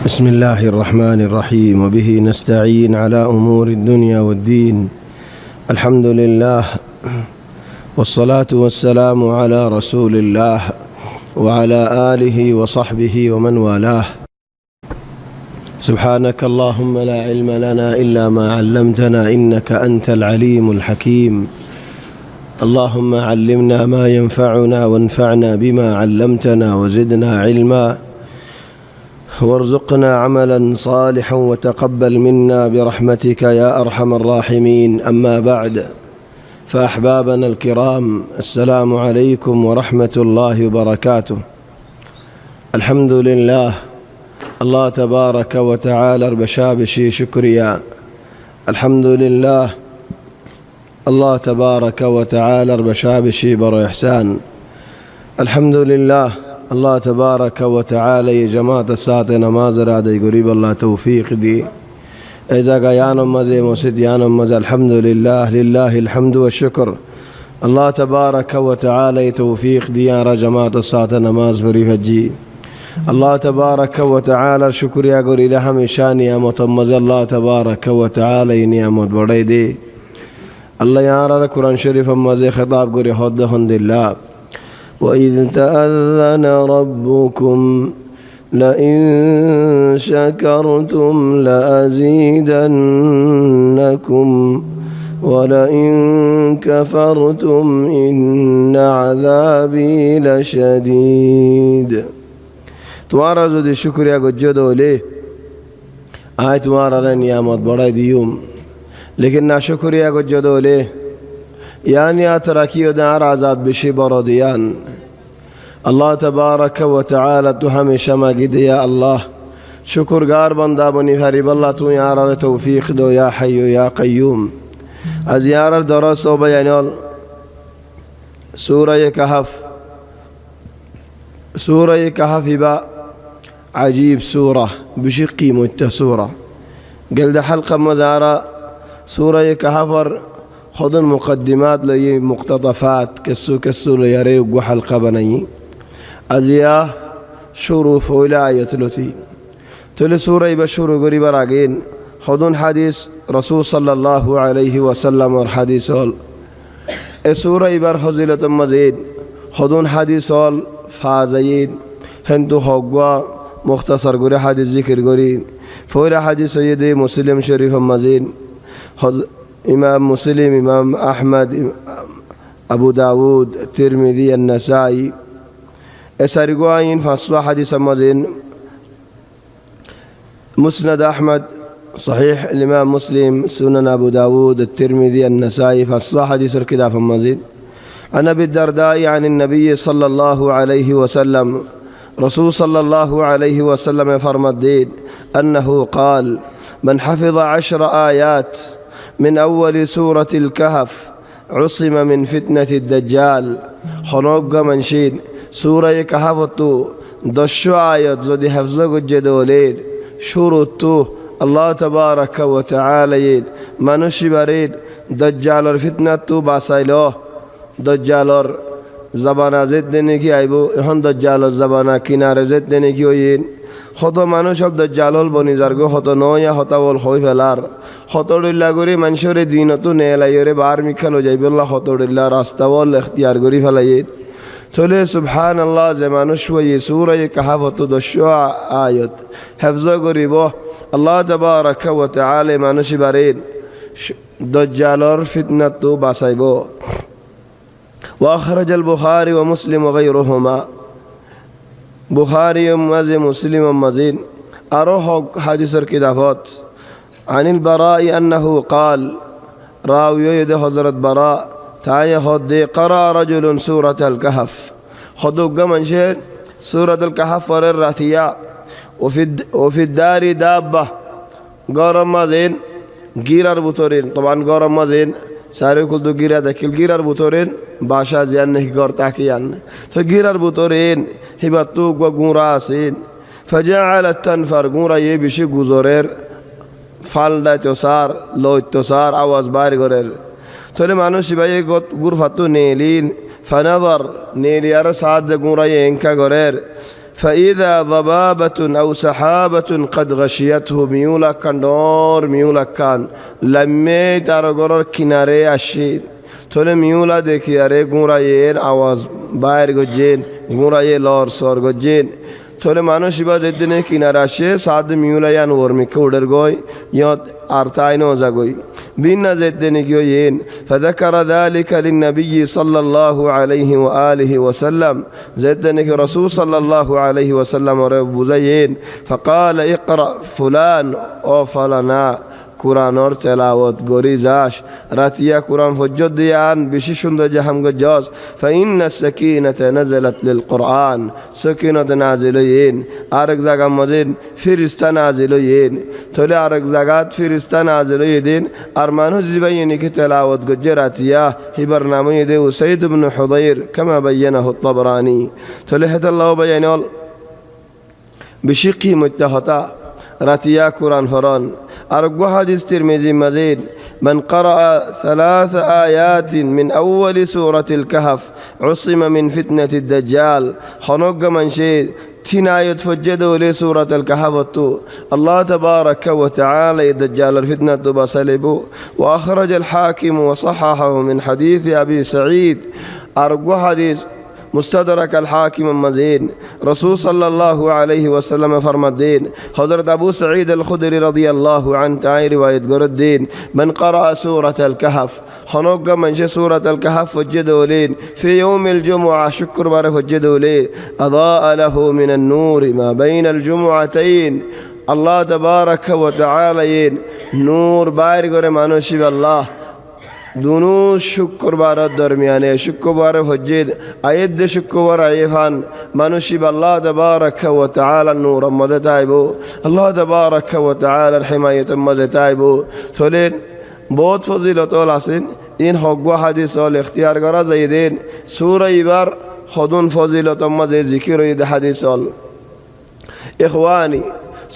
بسم الله الرحمن الرحيم وبه نستعين على أمور الدنيا والدين. الحمد لله والصلاة والسلام على رسول الله وعلى آله وصحبه ومن والاه. سبحانك اللهم لا علم لنا إلا ما علمتنا إنك أنت العليم الحكيم. اللهم علمنا ما ينفعنا وانفعنا بما علمتنا وزدنا علما وارزقنا عملا صالحا وتقبل منا برحمتك يا أرحم الراحمين. أما بعد، فأحبابنا الكرام، السلام عليكم ورحمة الله وبركاته. الحمد لله، الله تبارك وتعالى بشابشي شكريا. الحمد لله، الله تبارك وتعالى بشابشي بر إحسان. الحمد لله، الله تبارك وتعالى جماعة الساعة نماز رادي قريب الله توفيق دي إذا قيانم مزي مسجد يانم مزي. الحمد لله، لله الحمد والشكر. الله تبارك وتعالى توفيق دي يا جماعة الساعة نماز فريفجي. الله تبارك وتعالى شكر يا قري لهم شاني متمز. الله تبارك وتعالى نعمت بڑي دي. الله يارا قرآن شريف مزي خطاب قري حد حمد الله. وإذ تأذن ربكم لئن شكرتم لأزيدنكم ولئن كفرتم إن عذابي لشديد. تمہارا جو دی شکریہ کو جدو لے آئے تمہارا نعمت بڑا دیوم، لیکن نا شکریہ کو جدو لے يعني أتركي ودار عذاب بشبر ديان. الله تبارك وتعالى تهم شما قد يا الله شكر قار بندا بني فريب الله تو يارا توفيق دو يا حي يا قيوم. أزيارة درس وبيان سورة كهف. سورة كهف با عجيب سورة بشقي متسورة قل ده حلقة مزارة سورة كهفر خذن مقدمات لي مقتطفات كسو ليري وحلقة بني أزيا شروف ولاية تلي سورة يبشر قريبا راقين. خذن حديث رسول صلى الله عليه وسلم والحديث سورة يبر حزلة مزيد. خذن حديث فازيد هندو حقوا مختصر قري حديث ذكر قري فولا حديث سيدي مسلم شريف مزيد. إمام مسلم، إمام أحمد، أبو داود، الترمذي، النسائي أسرقوين فصوا حديث مزين. مسند أحمد، صحيح الإمام مسلم، سنن أبو داود، الترمذي، النسائي فصوا حديث الكداف مزين. عن أبي الدرداء عن النبي صلى الله عليه وسلم رسول صلى الله عليه وسلم فرمد أنه قال: من حفظ 10 آيات من أول سورة الكهف عصم من فتنة الدجال. خنوق منشين سورة كهفتو دشو آيات زودي حفظه الجدولين شروطو الله تبارك وتعالى منوشي بريد دجال الفتنة تو باسايلو دجال زبانا زد دني کی آئیبو احن دجال زبانا کنار زد دني کی ہوئین. خطو মানুষ দজ্জালল বনি যারগো হতো নয়া হতাওল হই ফেলার হতড়িল্লা করে মানুষের দিনতো নেলাইরে বার মিখালো যাইবল্লাহ হতড়িল্লা রাস্তাওল ইখতিয়ার করি ফেলাই চলে। সুবহানাল্লাহ, যে মানুষ ওই সূরা কাহাফত 10 আয়াত হিফজ করিব আল্লাহ তাবারাকা ওয়া তাআলা মানুষ বারেন দজ্জালর ফিতনাত তো বাঁচাইব। وأخرج البخاري ومسلم وغيرهما. بخاري مسلم مزين أروح حديث الكدافات. عن البراء أنه قال راوي يد حضرت براء تايا خد قرأ رجل سورة الكهف. خدوا قمن شيء سورة الكهف والراتية وفي الدار دابة قرم مزين جيرار بطورين. طبعا قرم مزين ساري كل دو جيرا دكيل جيرار بطورين باشا زيان نه غور تاكيان تو جيرار بطورين هبتو وغوراسين فجعلت تنفر غورا يبشي غزورير فالدا توسار لو توسار आवाज बाहर गरेर तोले मानुष भाई गुरफातु नेलिन فنظر नेलियार साथ गुरा येंका गरेर فإذا ضبابة أو سحابة قد غشيته ميولا كان دور ميولا كان لمي تارغور كناري أشين تولي ميولا দেখি আরে গুঁড়াইয়ের আওয়াজ বাইর গজেন গুঁড়াইয়ে লর সর গজেন تولي মানুষ ইবা দিনে কিনারে আসে সাদ মিউলায়ান ওরমিকে উড়ের গই ইয়ত আর তাইনো জাগই বিনা দিনে কি হইন فذكر ذلك للنبي صلى الله عليه واله وسلم زدنك رسول صلى الله عليه وسلم বুঝাইন فقال اقرأ فلان او فلنا কুরআনর তেলাওয়াত গরি যাস রাতিয়া কুরআন ফজর দিয়ান বেশি সুন্দর জাহাম গজস ফাইন্না সাকিনাতা নাযালাত লিল কুরআন সাকিনাত নাজিল হইন আরেক জায়গা মজিন ফেরেশতা নাজিল হইন তলে আরেক জায়গাত ফেরেশতা নাজিল হইদিন আর মানুষ জিবাইনি কি তেলাওয়াত গজে রাতিয়া হিবার নামে দে উসাইদ ইবনে হুদাইর كما بينه الطبراني তলে হেদাল্লাহ বায়ানল বেশি কিমত হতা রাতিয়া কুরআন ফরন أرجو حديث ترمذي مزيد من قرأ 3 آيات من أول سورة الكهف عصم من فتنة الدجال خنق من شيء تنايت فجدوا لسورة الكهف الله تبارك وتعالى الدجال الفتنة بسلبه وأخرج الحاكم وصححه من حديث أبي سعيد أرجو حديث مستدرك الحاكم مزين رسول صلى الله عليه وسلم فرمدين حضرت أبو سعيد الخدري رضي الله عنه تعالى رواية قردين من قرأ سورة الكهف خنوق من سورة الكهف فجدوا لين في يوم الجمعة شكر بار فجدوا لين أضاء له من النور ما بين الجمعتين الله تبارك وتعالى نور بارك ورمانوشي بالله দুনো শুক্রবারের দরমিয়ানে শুক্রবার হজ্জের আয়েদ শুক্রবার আয়েফান মানুষি আল্লাহ তাবারাকা ওয়া তাআলা নূর মদে তাইবো আল্লাহ তাবারাকা ওয়া তাআলা হিমায়াত মদে তাইবো থলে বহুত ফজিলত আছেন ইন হগওয়া হাদিস ও ইখতিয়ার করা যাইদেন সূরা ইবার খদুন ফজিলত মদে জিকির ইদ হাদিস ও ইখওয়ানি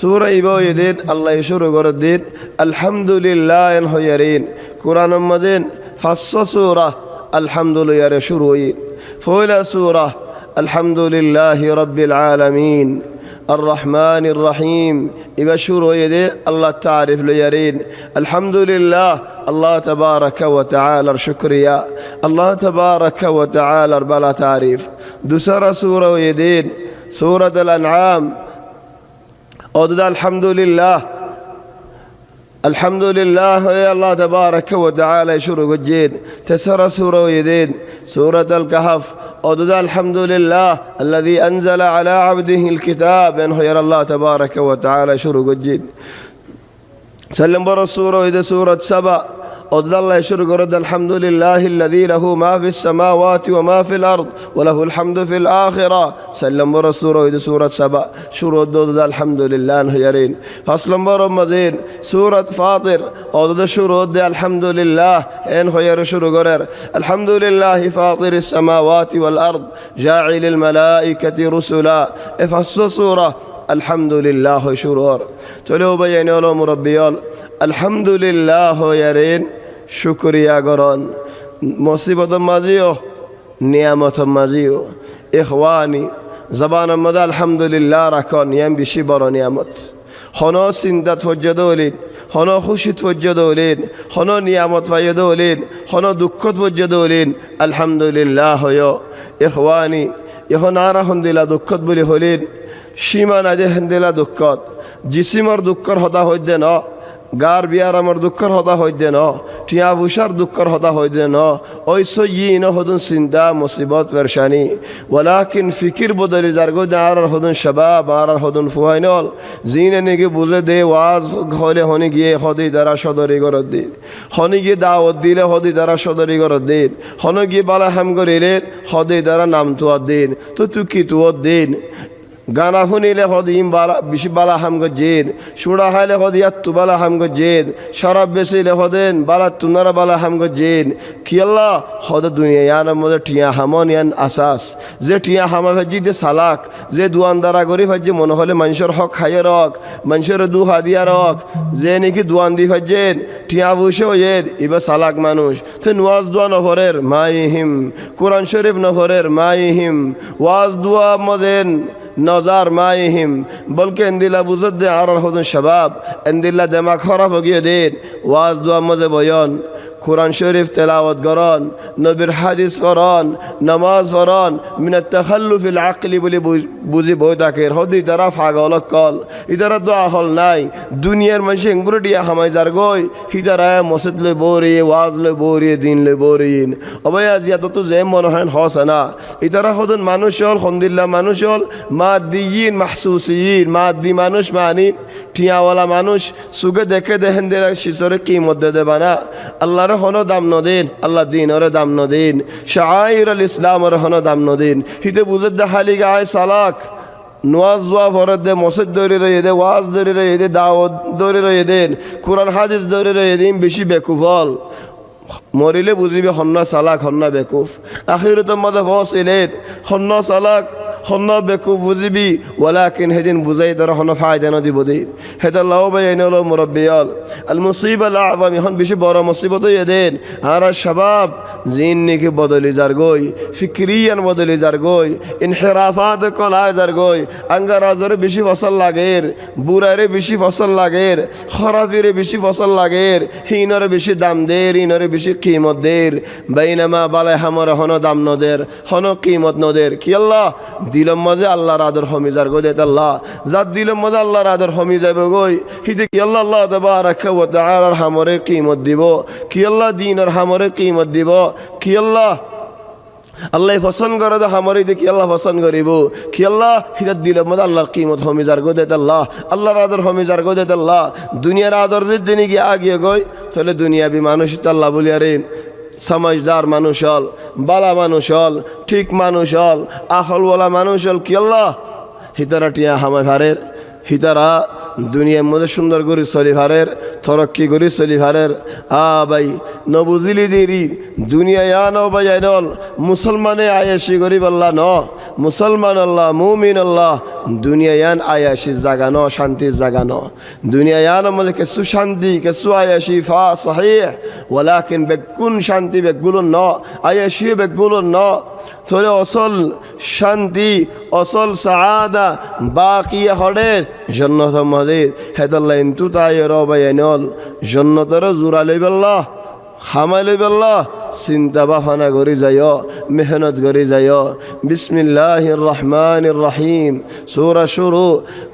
সূরা ইবাইদিন আল্লাহ শুরু করে দিন আলহামদুলিল্লাহ এন হয়ারিন কুরআন মজিদ ফাস সূরা আলহামদুলিল্লাহ এর শুরু হই ফয়লা সূরা আলহামদুলিল্লাহি রাব্বিল আলামিন আর রহমানির রহিম ইবা শুরু হই দে আল্লাহ তারিফ লয়ারিন আলহামদুলিল্লাহ আল্লাহ তাবারাকা ওয়া তাআলার শুকরিয়া আল্লাহ তাবারাকা ওয়া তাআলার বালা তারিফ দুসরা সূরা হই দিন সূরাতুল আনআম أودد الحمد لله يا الله تبارك وتعالى شروق الجين تسر سورة ويدين سورة الكهف أودد الحمد لله الذي أنزل على عبده الكتاب ينهير الله تبارك وتعالى شروق الجين سلم بر السورة ويد سورة سبع أودد الله يشرق رد الحمد لله الذي له ما في السماوات وما في الأرض وله الحمد في الآخرة سلم بر السورة ويد سورة سبع شروط أودد الحمد لله نهيرين فصل بر مزين سورة فاطر أودد شروط الحمد لله إن خير شروق الحمد لله فاطر السماوات والأرض جاعل الملائكة رسلا فصل سورة الحمد لله شرور تلو بيان له مربيال الحمد لله يرين شكريا قران مصيبة مازيو نعمة مازيو إخواني زبان مدى الحمد لله ركان ينبشي برا نعمت خنا سندت فجدولين خنا خوشت فجدولين خنا نعمت فجدولين خنا دكت فجدولين الحمد لله يا إخواني يخنا أنا هندلا دكت بلي هولين সীমা নাজে হেন্দেলা দুঃখত জিসিমর দুঃখর হতা হইদে ন গার বিয়ার আমার দুঃখর হতা হইদে ন টিয়া ভুষার দুঃখর হতা হইদে ন ওইস ইন হদুন চিন্তা মুসিবত পেরশানি ওয়ালাকিন ফিকির বদলি জারগো আর হদুন শাবাব আর হদুন ফুয়াইনল জিনে নেগে বুঝে দে ওয়াজ হলে হনি গিয়ে হদি দ্বারা সদরি গরত দিন হনি গিয়ে দাওয়াত দিলে হদি দ্বারা সদরি গরত দিন হনি গিয়ে বালা হাম করিলে হদি দ্বারা নাম তুয়ার দিন তো তুই কি তুয়ার দিন গানা শুনিলে সদিম বালা বেশি বালা হাম গজেন সুরা খাইলে সদিয়াত্তু বালা হাম গজেন শরাব বেচিলে সদেন বালা তুনারা বালা হাম গজেন কি আল্লাহ সদ দুনিয়া ইয়ার মধ্যে টিয়া হামন ইয়ান আসাস যে টিয়া হামা ভাজি দে সালাক যে দুয়ানদারা করি ভাজি মনে হলে মানুষের হক খাইয়ে রক মানুষের দু হাদিয়া রক যে নাকি দুয়ান দি ভাজেন টিয়া বসে হইয়ের এবার সালাক মানুষ তো নোয়াজ দোয়া নহরের মাইহিম কোরআন শরীফ নহরের মাইহিম ওয়াজ দোয়া মজেন নজার মাইহিম বলকে এন্দিলা বুঝত দে আর হদন শাবাব এন্দিল্লা দেমাগ খারাপ হয়ে দেন ওয়াজ দোয়া মজে বয়ন কোরআন শরীফ তেলাওয়াত করন নবীর হাদিস পড়ন নামাজ পড়ন মিনাত তাখাল্লুফিল আকলি বলে বুঝি বই তাকের হদি তারা ফাগল কল ইদারা দোয়া হল নাই দুনিয়ার মানুষ এঙ্গুলো দিয়া হামাই যার গই হিদারা মসজিদ লই বরি ওয়াজ লই বরি দিন লই বরিন অবয় আজ এত তো যে মনে হয় হস না ইদারা হদন মানুষ হল খন্দিল্লা মানুষ হল মাদ্দিয়িন মাহসুসিয়িন মাদ্দি মানুষ মানি ঠিয়াওয়ালা মানুষ সুগে দেখে দেখেন দিলা শিশরে কি মধ্যে দেবা না আল্লাহর হনো দাম নদিন আল্লাহ দিন ওরে দাম নদিন শাআইর আল ইসলাম ওরে হনো দাম নদিন হিতে বুঝে দেখালি গায় সালাক নোয়াজ দোয়া ফরত দে মসজিদ দৌড়ে রয়ে দে ওয়াজ দৌড়ে রয়ে দে দাওয়াত দৌড়ে রয়ে দেন কোরআন হাদিস দৌড়ে রয়ে দিন বেশি বেকুফল মরিলে বুঝিবে হন্না সালাক হন্না বেকুফ আখিরত মধ্যে ফসিলেন হন্না সালাক হন্ন বেকুফ বুঝিবি ওয়ালাকিন হেদিন বুঝাই তারা হন ফায়দা ন দিব দি হেদা লাও ভাই এনে হলো মুরব্বিয়াল আল মুসিবা লাআবাম এখন বেশি বড় মুসিবত হয়ে দেন আর শাবাব জিন নিকে বদলি যার গই ফিক্রিয়ান বদলি যার গই ইনহিরাফাত কলায় যার গই আঙ্গারাজরে বেশি ফসল লাগের বুড়ারে বেশি ফসল লাগের খরাফিরে বেশি ফসল লাগের হিনরে বেশি দাম দের ইনরে বেশি কিমত দের বাইনামা বালাই হামর হন দাম নদের হন কিমত নদের কি আল্লাহ দিলম মাঝে আল্লাহর আদর হমি যার গো দেত আল্লাহ যার দিলম মাঝে আল্লাহর আদর হমি যাবে গই হিতে কি আল্লাহ আল্লাহ তাবারাকা ওয়া তাআলার হামরে কিমত দিব কি আল্লাহ দিনের হামরে কিমত দিব কি আল্লাহ আল্লাহ পছন্দ করে তো হামরে দেখি আল্লাহ পছন্দ করিব কি আল্লাহ হিদাত দিলম মাঝে আল্লাহর কিমত হমি যার গো দেত আল্লাহ আল্লাহর আদর হমি যার গো দেত আল্লাহ দুনিয়ার আদর যদি গিয়ে আগিয়ে গই তাহলে দুনিয়াবি মানুষ তো আল্লাহ বলিয়ারেন সমাজদার মানুষ হল বালা মানুষ হল ঠিক মানুষ হল আখলওয়ালা মানুষ হল কি আল্লাহ হিতারা টিয়া হামাই ভারের হিতারা দুনিয়ার মধ্যে সুন্দর করে চলি ভারের তরক্কি করে চলি ভারের ভাই নবুজিলি দেরি দুনিয়া ন ভাই আইনল মুসলমানে আয়াসি গরিব আল্লাহ ন মুসলমান আল্লাহ মুমিন আল্লাহ দুনিয়ায়ান আয়াসি জাগা ন শান্তির জাগা ন দুনিয়ায়ান মধ্যে কিছু শান্তি কিছু আয়াসি ফা সাহিহ ওয়ালাকিন বেকুন শান্তি বেগুলো ন আয়াসি বেগুলো ন তোরে অসল শান্তি অসল সাআদা বাকিয়া হড়ের জান্নাত মাদের হেদাল্লাহ ইন্তু তাই রবায়ানল জান্নাতের জুরা লইবাল্লাহ হামাই লইবাল্লাহ চিন্তা বাফানা করি যায় মেহনত করি যায় বিসমিল্লাহির রহমানির রহিম সূরা শুরু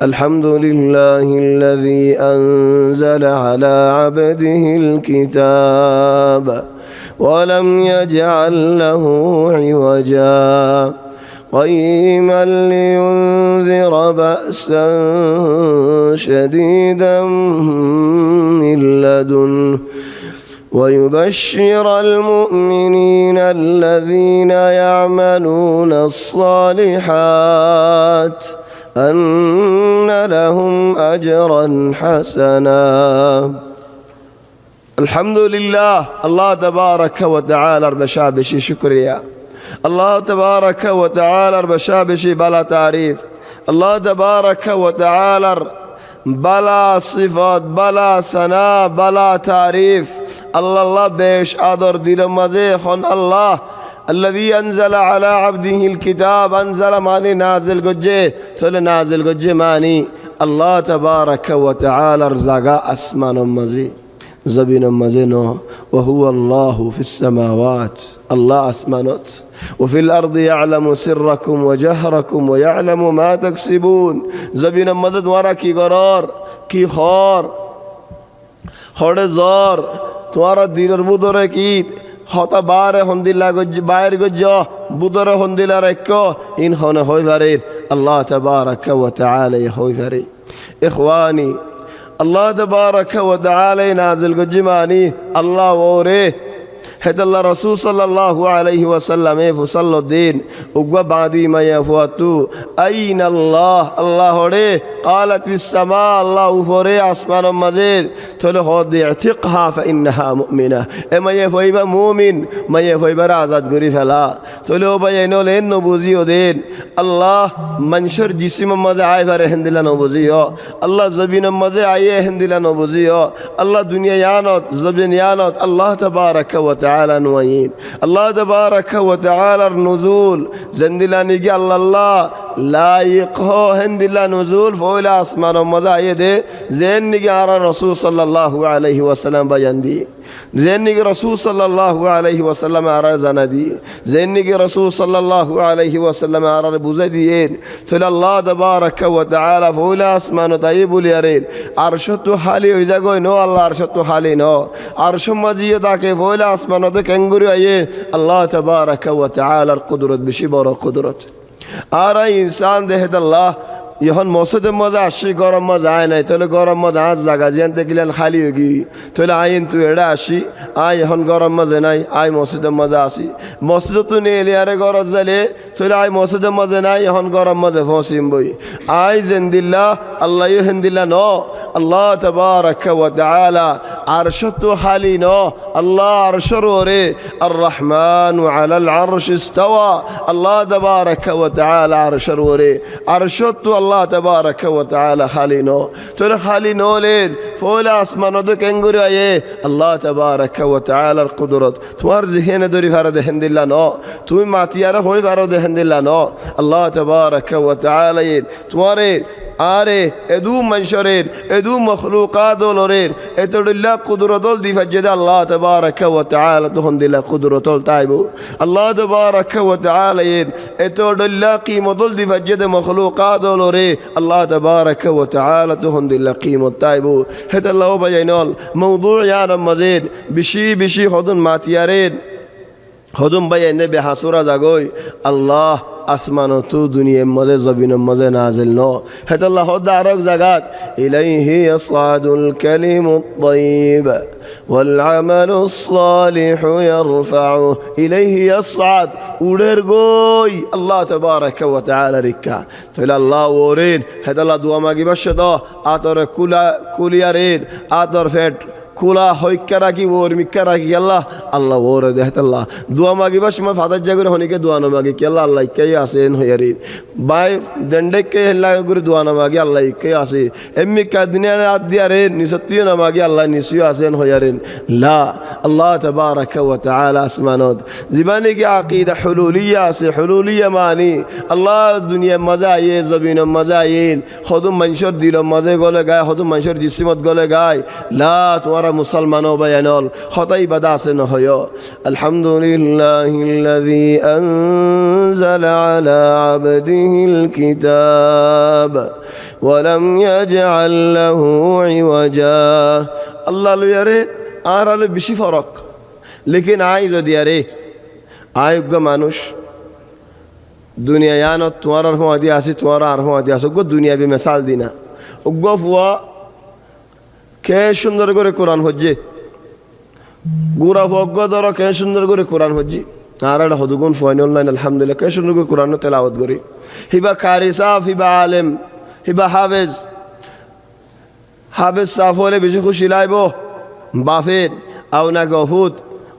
আলহামদুলিল্লাহিল্লাযী আনজালা আলা আবদিহিল কিতাব ولم يجعل له عوجا قيما لينذر بأسا شديدا من لدنه ويبشر المؤمنين الذين يعملون الصالحات أن لهم أجرا حسنا আলহামদুলিল্লাহ আল্লাহ তাবারাকা ওয়া তাআলার বেশি শুকরিয়া আল্লাহ তাবারাকা ওয়া তাআলার বেশি বালা তারিফ আল্লাহ তাবারাকা ওয়া তাআলার বালা সিফাত বালা সানা বালা তারিফ আল্লাহ বেশ আদর দিল মাঝে হন আল্লাহ الذي أنزل على عبده الكتاب أنزل ماني نازل গজ্জে তাহলে নাজিল গজ্জে মানি আল্লাহ তাবারাকা ওয়া তাআলা রজাগা আসমান মাঝে زبين مزينو وهو الله في السماوات الله أسمانت وفي الأرض يعلم سركم وجهركم ويعلم ما تكسبون زبين مدد ورا كي قرار كي خار خار زار توارا دينر بودر كي خطا بار هندلا گج باير گج بودر هندلا ركو إن هنا هوي فريد الله تبارك وتعالى هوي فريد إخواني الله تبارك وتعالى نازل قجماني الله وره هد الله رسول صلى الله عليه وسلم فصل الدين وقوا بعدي ما يفوتو أين الله الله ره قالت في السماء الله فره أسمان مزيد تلو هذه اعتقها فإنها مؤمنة اما يفويبا مؤمن ما يفويبا رازات غريف لا تلو بينو لين نبوزيو دين الله منشر جسم مزي عاي فره هندلا نبوزيو الله زبين مزي عاي هندلا نبوزيو الله دنيا يانوت زبين يانوت الله تبارك وتعالى نوين الله تبارك وتعالى النزول زندلاني الله লাইক হো হেন্দিল্লা নজুল ফয়লা আসমান মজা আয়ে দে জেন নিগে আরা রসুল সাল্লাল্লাহু আলাইহি ওয়াসাল্লাম বায়ান দি জেন নিগে রসুল সাল্লাল্লাহু আলাইহি ওয়াসাল্লাম আরা জানা দি জেন নিগে রসুল সাল্লাল্লাহু আলাইহি ওয়াসাল্লাম আরা বুঝাই দিয়েন তাহলে আল্লাহ তাবারাকা ওয়া তাআলা ফয়লা আসমান তাই বলি আরে আরশত হালি হই জাগয় নো আল্লাহ আরশত হালি নো আরশ মাজিয়ে তাকে ফয়লা আসমান তো কেঙ্গুরি আয়ে আল্লাহ তাবারাকা ওয়া তাআলার কুদরত বেশি বড় কুদরত আর ইনসান দেহে আল্লাহ এখন মসজিদের মজা আসি গরম মজা আয় নাই তাহলে গরম মজা আজ জায়গা যেতে গেলেন খালি হয়ে গি তাহলে আইন তুই এটা আসি আয় এখন গরম মজা নাই আয় মসজিদের মজা আসি মসজিদ তুই নিয়ে এলি আরে গরজ জালে তাহলে আয় মসজিদের মজা নাই এখন গরম মজা ফসিম বই আয় জেন্দিল্লা আল্লাহ হেন্দিল্লা ন আল্লাহ তাবারাকা ওয়া তাআলা আরশত খালি ন আল্লাহ আরশর ওরে আর রহমান আলাল আরশ ইস্তাওয়া আল্লাহ তাবারাকা ওয়া তাআলা আরশর ওরে আরশত আল্লাহ তাবারাকা ওয়া তাআলা খালি নো তোর খালি নো লেন ফয়লা আসমান তো কেঙ্গুরি আয়ে আল্লাহ তাবারাকা ওয়া তাআলার কুদরত তোমার জিহনে দরি ফারা দেহেন্দিল্লা ন তুমি মাতিয়ারা হই ফারা দেহেন্দিল্লা ন আল্লাহ তাবারাকা ওয়া তাআলা তোমারে আরে এদু মনশরের এদু মখলুকাদলের এতদুল্লাহ কুদরতল দিফাজ্জেদ আল্লাহ তাবারাকা ওয়া তাআলা তখন দিলা কুদরতল তাইবো আল্লাহ তাবারাকা ওয়া তাআলা এতদুল্লাহ কিমতল দিফাজ্জেদ মখলুকাদলরে আল্লাহ তাবারাকা ওয়া তাআলা তখন দিলা কিমত তাইবো হেতাল্লাহ বাজাইনল মওদু'য়ান মাজিদ বিশি বিশি হদুন মাতিয়ারের হদুম বাজাইনে বেহাসুরা জাগই আল্লাহ আসমান তো দুনিয়ার মধ্যে জমিনের মধ্যে নাজিল ন হেতাল্লাহ দারক জাগাত ইলাইহি ইয়াসআদুল কালিমুত তাইয়িব ওয়াল আমালুস সালিহু ইয়ারফাউ ইলাইহি ইয়াসআদ উড়ের গই আল্লাহ তাবারাকা ওয়া তাআলা রিকা তাহলে আল্লাহ ওরেন হেতাল্লাহ দোয়া মাগিবার সাথে আতর কুলিয়ারেন আতর ফেট কুলা হইকা রাখি ওর মিক্কা রাখি আল্লাহ আল্লাহ ওর দেহতাল্লাহ দোয়া মাগিবার সময় ফাদার জাগরে হনিকে দোয়া না মাগি কি আল্লাহ আল্লাহ ইকাই আসেন হইয়ারি বাই দণ্ডকে হেল্লা করে দোয়া না মাগি আল্লাহ ইকাই আসে এমনি কাদিনা আদ দিয়ারে নিসত্তিও না মাগি আল্লাহ নিসিও আসেন হইয়ারেন লা আল্লাহ তাবারাকা ওয়া তাআলা আসমানত জীবানে কি আকীদা হুলুলিয়া আছে হুলুলিয়া মানি আল্লাহ দুনিয়া মজা আয়ে জমিন মজা আয়ে খদম মানুষের দিল মজা গলে গায় খদম মানুষের জিসিমত গলে গায় লা তোমারা মুসলমানও বায়ানল খতাই বাদা আছে নহয় আলহামদুলিল্লাহিল্লাযী আনজালা আলা আবদিহিল কিতাব ওয়া লাম ইয়াজআল লাহু ইওয়াজা আল্লাহ লয়ারে আর আলো বেশি ফরক লেকিন আই যদি আরে আয়োগ্য মানুষ দুনিয়া ইয়ানত তোমার আর হদি আছে তোমার আর হদি আছে গো দুনিয়া বি মিসাল দিনা উগ্গ ফুয়া কে সুন্দর করে কোরআন হজ্জে গুড়া ভজ্ঞ ধর কে সুন্দর করে কোরআন হজ্জি আর একটা হদুগুন ফয়ন অনলাইন আলহামদুলিল্লাহ কে সুন্দর করে কোরআন তেলাওয়াত করি হিবা কারি সাফ হিবা আলেম হিবা হাফেজ হাফেজ সাফ হলে বেশি খুশি লাইব বাফের আও না গফুত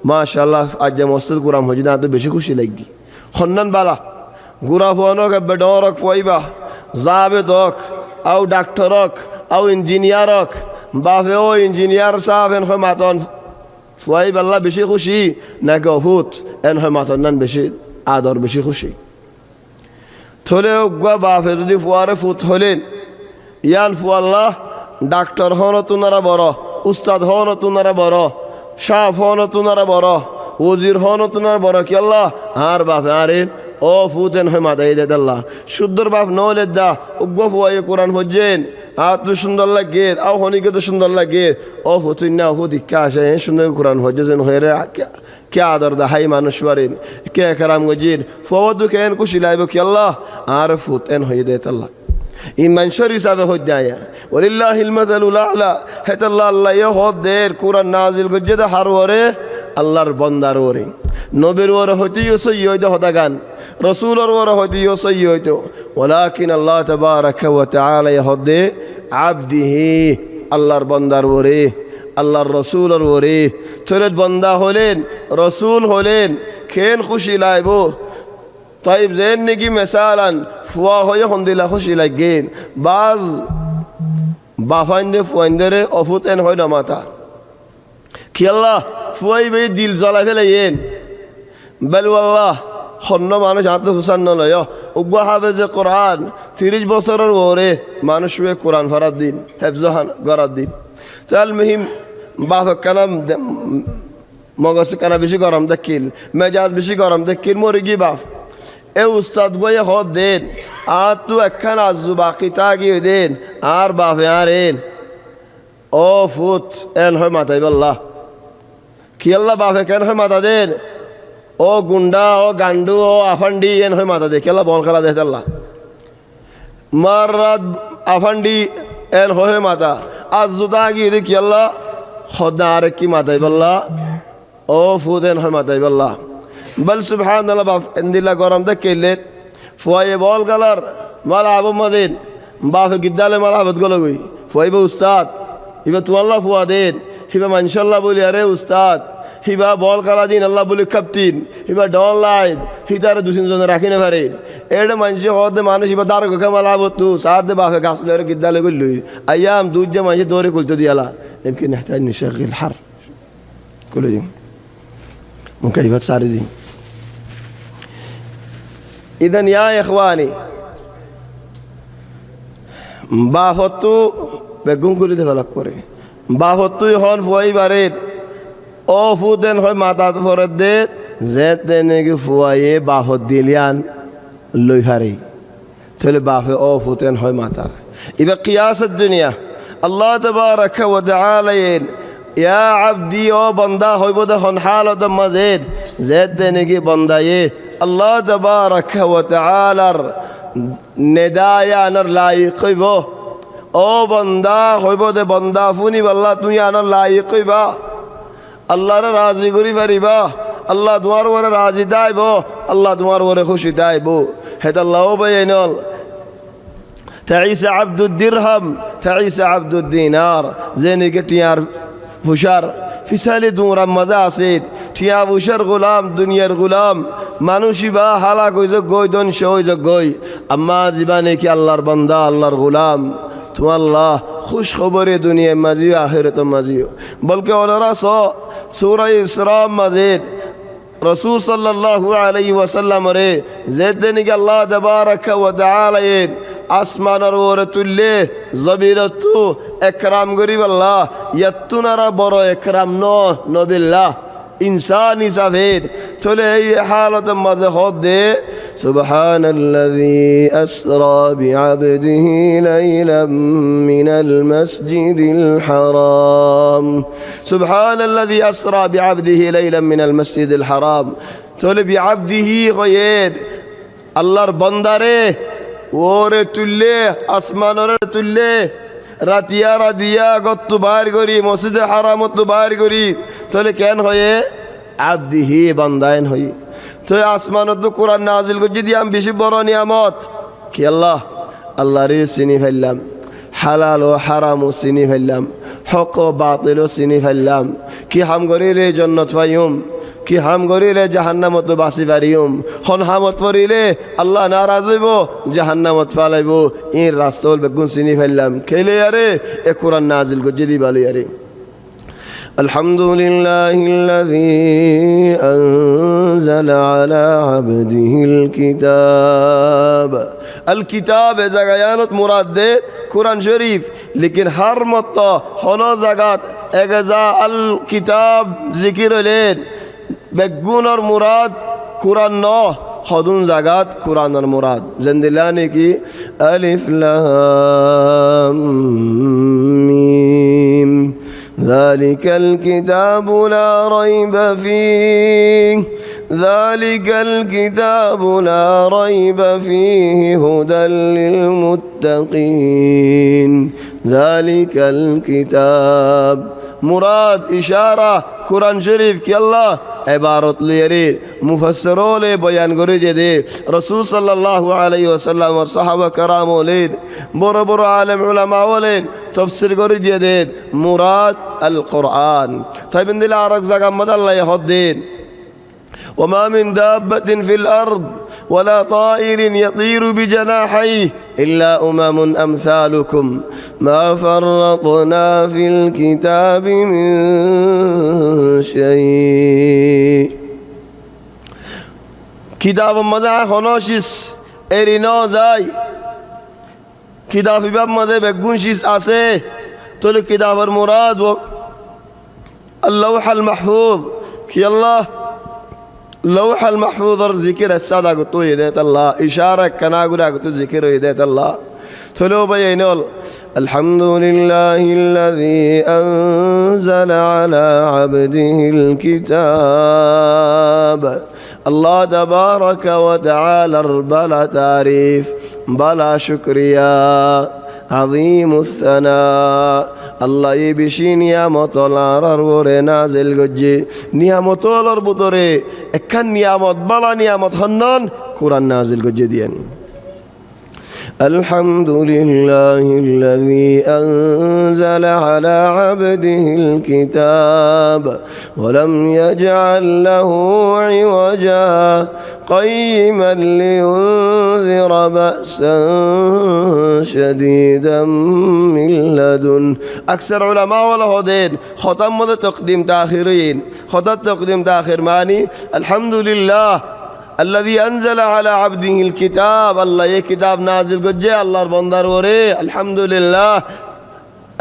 মাশাআল্লাহ আজ মস্তিদ কোরআন হজ্জি না তো বেশি খুশি লাগি হন্নান বালা গুড়া ফয়নক বেডরক ফয়বা জাবেদক আও ডাক্তারক আও ইঞ্জিনিয়ারক বাফে ও ইঞ্জিনিয়ার সাহেব এন হয় মাতন ফুয়াই বাল্লা বেশি খুশি না গফুত এন হয় মাতন নান বেশি আদর বেশি খুশি থলে গুয়া বাফে যদি ফুয়ারে ফুত হলেন ইয়ান ফুয়াল্লাহ ডাক্তার হন তুনারা বড় উস্তাদ হন তুনারা বড় সাফ হন তুনারা বড় ওজির হন তুনারা বড় কি আল্লাহ আর বাফে আরেন ও ফুতেন হয় মাতাই দে আল্লাহ শুদ্ধর বাপ নলে দা উগ্গ ফুয়াই কোরআন হজ্জেন আর তো সুন্দর লাগে আও হনিকে তো সুন্দর লাগে ও হতুই না হো দীক্ষা আসে সুন্দর কোরআন হজ্জেন হয়ে রে কে আদর দা হাই মানুষ পারেন কে কারাম গজির ফওয়াদু কেন খুশি লাইব কি আল্লাহ আর ফুতেন হয়ে দে আল্লাহ ইমান শরীফ হিসাবে হজ্জায়া ওয়ালিল্লাহিল মাসালুল আলা হেতাল্লাহ আল্লাহ ইয়ে হদ দের কোরআন নাজিল গজ্জে দা হার ওরে আল্লাহর বান্দার ওরে নবীর ওরে হইতে সই হইতে হদাগান রসুলের ওরে হইতে সই হইতো ওয়ালাকিন আল্লাহ তাবারাকা ওয়া তাআলা ইহদে আবদিহি আল্লাহর বান্দার ওরে আল্লাহর রসুলের ওরে তোরের বান্দা হলেন রসুল হলেন কেন খুশি লাইব তাইব জেন নাকি মেসালান ফুয়া হয়ে হন্দিলা খুশি লাগেন বাজ বাফাইন্দে ফুয়াইন্দরে অফুত এন হয় না মাতা কি আল্লাহ ফুয়াই বে দিল জ্বলা ফেলাইয়েন বেলওয়াল্লাহ হন্য মানুষ হাতে হুসান নলয় উগ্র হাফেজে কোরআন 30 বছরের ওরে মানুষ কোরআন ফরাত দিন হেফজান গরাত দিন তাল মুহিম বাপ কানাম মগজ কানা বেশি গরম দেখিল মেজাজ বেশি গরম দেখিল মরে গি বাপ এ উস্তাদ গয়ে হদ দেন আর তু একখান আজু বাকি তাগিয়ে দেন আর বাপে আর এন ও ফুট এন হয় মাথায় বল্লা কি আল্লাহ বাপে কেন হয় মাথা দেন ও গুন্ডা ও গান্ডু ও আফান্ডি এন হয় মাথা দে কেলা বল খেলা দেখ আল্লাহ মারাত আফান্ডি এন হয় মাথা আজু তাগিয়ে দে কি আল্লাহ খদা আর কি মাথায় বল্লা ও ফুট এন হয় মাথায় বল্লা বল সুবহানাল্লাহ বাপ এন্দিলা গরম দে কেলে ফুয়ায়ে বল গালার মালা আবু মদিন বাপ গিদ্দালে মালা আবদ গলো গই ফুয়াইবে উস্তাদ হিবা তু আল্লাহ ফুয়া দেন হিবা মানশাল্লাহ বলি আরে উস্তাদ হিবা বল গালা দিন আল্লাহ বলি কাপতিন হিবা ডল লাইন হিতারে 2-3 জন রাখি না পারে এডে মানসি হদে মানুষ হিবা দার গকে মালা আবদ তু সাদ দে বাপে গাছ লরে গিদ্দালে গলই আয়াম দুধ যে মানসি দৌড়ে কইতে দিয়ালা يمكن نحتاج نشغل الحر كل يوم مكيفات صار دي إذن يا إخواني বাহত্তু বেগুন করে দেওয়া করে বাহত্তুই হন ফুয়াই বারের ও ফুদেন হয় মাথা ফরত দে যে তেনে ফুয়াইয়ে বাহত দিলিয়ান লই হারি তাহলে বাফে ও ফুতেন হয় মাতার এবার কিয়াসত দুনিয়া আল্লাহ তাবারাকা ওয়া তাআলা ইয়া আবদি ও বান্দা হইব দেখুন হালত মাঝে যে তেনে বান্দায়ে আল্লাহ তাবারাকা ওয়া তাআলার নেদায় আনার লাইক হইব ও বন্দা হইব দে বন্দা ফুনি আল্লাহ তুই আনার লাইক হইবা আল্লাহর রাজি করি পারিবা আল্লাহ তোমার ওরে রাজি দাইব আল্লাহ তোমার ওরে খুশি দাইব হেদ আল্লাহ বাইনল তাইসা আব্দুদ দিরহাম তাইসা আব্দুদ দিনার জেনিকে টিয়ার ফুশার ফিসালি দুমরা মজা আছে টিয়া ফুশার গোলাম দুনিয়ার গোলাম মানুষই বা হালাক হয়ে যোগ গই দন সই যোগ গই আম্মা জীবানে কি আল্লাহর বান্দা আল্লাহর গোলাম তো আল্লাহ খুশ খবরে দুনিয়া মাজিও আখিরাত মাজিও বলকে ওনারা সূরা ইসরা মাজিদ রাসূল সাল্লাল্লাহু আলাইহি ওয়াসাল্লাম রে যেদিন কি আল্লাহ তাবারাকা ওয়া তাআলা আসমানের ওরে তুললে জবিরতু একরাম গরিব আল্লাহ ইয়াতুনারা বড় একরাম নবিল্লাহ ইনসান হিসাবের চলে এই হালত মাঝে হদ দে সুবহানাল্লাযী আসরা বিআবদিহি লাইলাম মিনাল মাসজিদিল হারাম সুবহানাল্লাযী আসরা বিআবদিহি লাইলাম মিনাল মাসজিদিল হারাম চলে বিআবদিহি গয়ের আল্লাহর বান্দারে ওরে তুললে আসমানরে তুললে রাতিয়া রাদিয়া গত্তু বাইর করি মসজিদে হারামত বাইর করি তাহলে কেন হয়ে আবদিহি বান্দায়ন হই তো আসমানত তো কোরআন নাজিল করছি দিয়ে আমি বেশি বড় নিয়ামত কি আল্লাহ আল্লাহরে চিনি ফেললাম হালাল ও হারাম ও চিনি ফেললাম হক ও বাতিল ও চিনি ফেললাম কি হাম করিলে জন্নত পাইম কি হাম করিলে জাহান্নামত বাঁচি পারিম হন হামত পড়িলে আল্লাহ নারাজ হইব জাহান্নামত ফালাইব এর রাস্তা বেগুন চিনি ফেললাম খেলে আরে এ কোরআন নাজিল করছি দিবালি আরে الحمد لله الذي أنزل على عبده الكتاب جگایانت مراد دے قرآن شریف لیکن ہر مطا ہنو جگات اگزا الكتاب ذکر لین বেগুন আর মুরাদ কুরআন ন হদুন জাগাত কুরআন আর মুরাদ জিন্দিলানে কি আলিফ লাম মিম যালিকাল কিতাবু লা রাইবা ফীহি যালিকাল কিতাবু লা রাইবা ফীহি হুদাল লিল মুত্তাকিন যালিকাল কিতাব মুরাদ ইশারা কুরআন শরীফ কি আল্লাহ ইবারত লিয়ে মুফাসসিরোলে বয়ান করে যে দে রাসূল সাল্লাল্লাহু আলাইহি ওয়াসাল্লাম আর সাহাবা کرام ওলেন বড় বড় আলেম উলামা ওলেন তাফসীর করে দিয়ে দে মুরাদ আল কোরআন তাই বিন্দিলা আরেক জায়গা মদাল্লাহ হদ্দিন وما من دابة في الأرض ولا طائر يطير بجناحيه إلا أمم أمثالكم ما فرطنا في الكتاب من شيء কিতাব মজা হনশিস এরিনো যায় কিতাব ইবাব মধ্যে বেগুনশিস আছে তোলে কিতাবের মুরাদ اللوح المحفوظ কি আল্লাহ لوح المحفوظ الذكر الساده গতো ইদাত আল্লাহ ইশারা কানা গুরা গতো জিকির ইদাত আল্লাহ থলো বাইনল الحمد لله الذي أنزل على عبده الكتاب الله تبارك وتعالى بلا تعريف بلا شكريا عظيم الثناء الله يبشي نعمت الارار ورنازل গজ্জে নিয়ামত আলার ভিতরে একখান নিয়ামত বলা নিয়ামত হন্নন কোরআন নাজিল গজ্জে দিয়েন الحمد لله الذي أنزل على عبده الكتاب ولم يجعل له عوجا قيما لينذر بأسا شديدا من لدن أكثر علماء والهدين ختم تقديم تأخيرين ختم تقديم تأخير ماني الحمد لله الذي أنزل على عبده الكتاب الله يكتاب نازل قجة الله البندر وري الحمد لله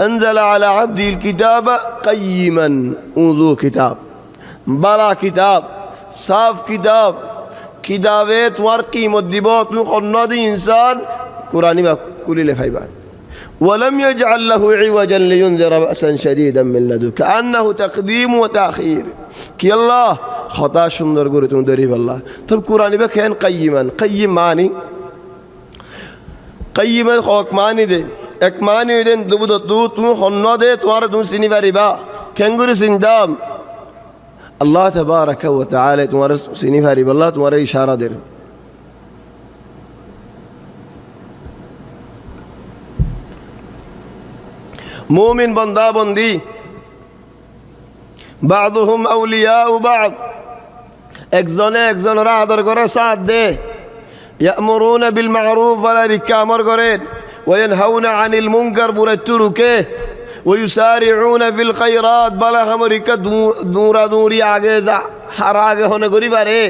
أنزل على عبده الكتاب قيما انظر كتاب بلا كتاب صاف كتاب كتابات ورقي مدبات نخلنا دي إنسان قرآني ما كل اللي فايبان ولم يجعل له عوجا لينذر بأسا شديدا من لدن كأنه تقديم وتأخير كي الله خطا সুন্দর করে তুমি দরিব আল্লাহ তবে কোরআন বেখেন কাইয়িমান কাইয়িম মানি কাইয়িমান হক মানি দে এক মানি দেন দুবুদ তুমি হন্ন দে তোমার তুমি চিনি পারিবা কেঙ্গুরি চিন্তাম আল্লাহ তাবারাকা ওয়া তাআলা তোমার চিনি পারিবা আল্লাহ তোমার ইশারা দেন মুমিন বান্দা বন্দি بعضهم أولياء بعض একজনের আদর করে সাথ দে يأمرون بالمعروف ولا ركامر করেন وينهون عن المنكر برتركه ويسارعون في الخيرات بلا خمرك دورا دوري আগে যা হার আগে হনে করি পারে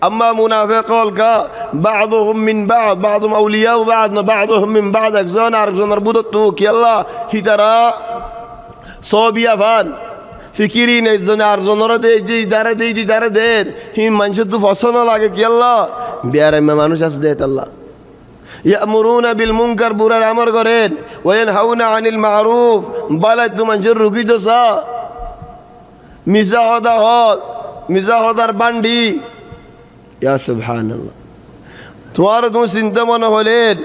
اما منافقون کا بعضهم من بعضهم اولياء بعض بعضهم من بعض একজনের বুদতো কি আল্লাহ হিতারা সবিয়া ফান ফিকিরি নেই জনে আর জনরা দেই দারে দেন হিম মানুষের তো ফসল লাগে কি আল্লাহ বিয়ার মানুষ আছে দেত আল্লাহ ইয়ামুরুনা বিল মুনকার বুরার আমর করেন ওয়ানহাউনা আনিল মারুফ বালাত তো মানুষের রুকি দোসা মিজাহদার বান্ডি ইয়া সুবহানাল্লাহ তোমার তো চিন্তা মনে হলেন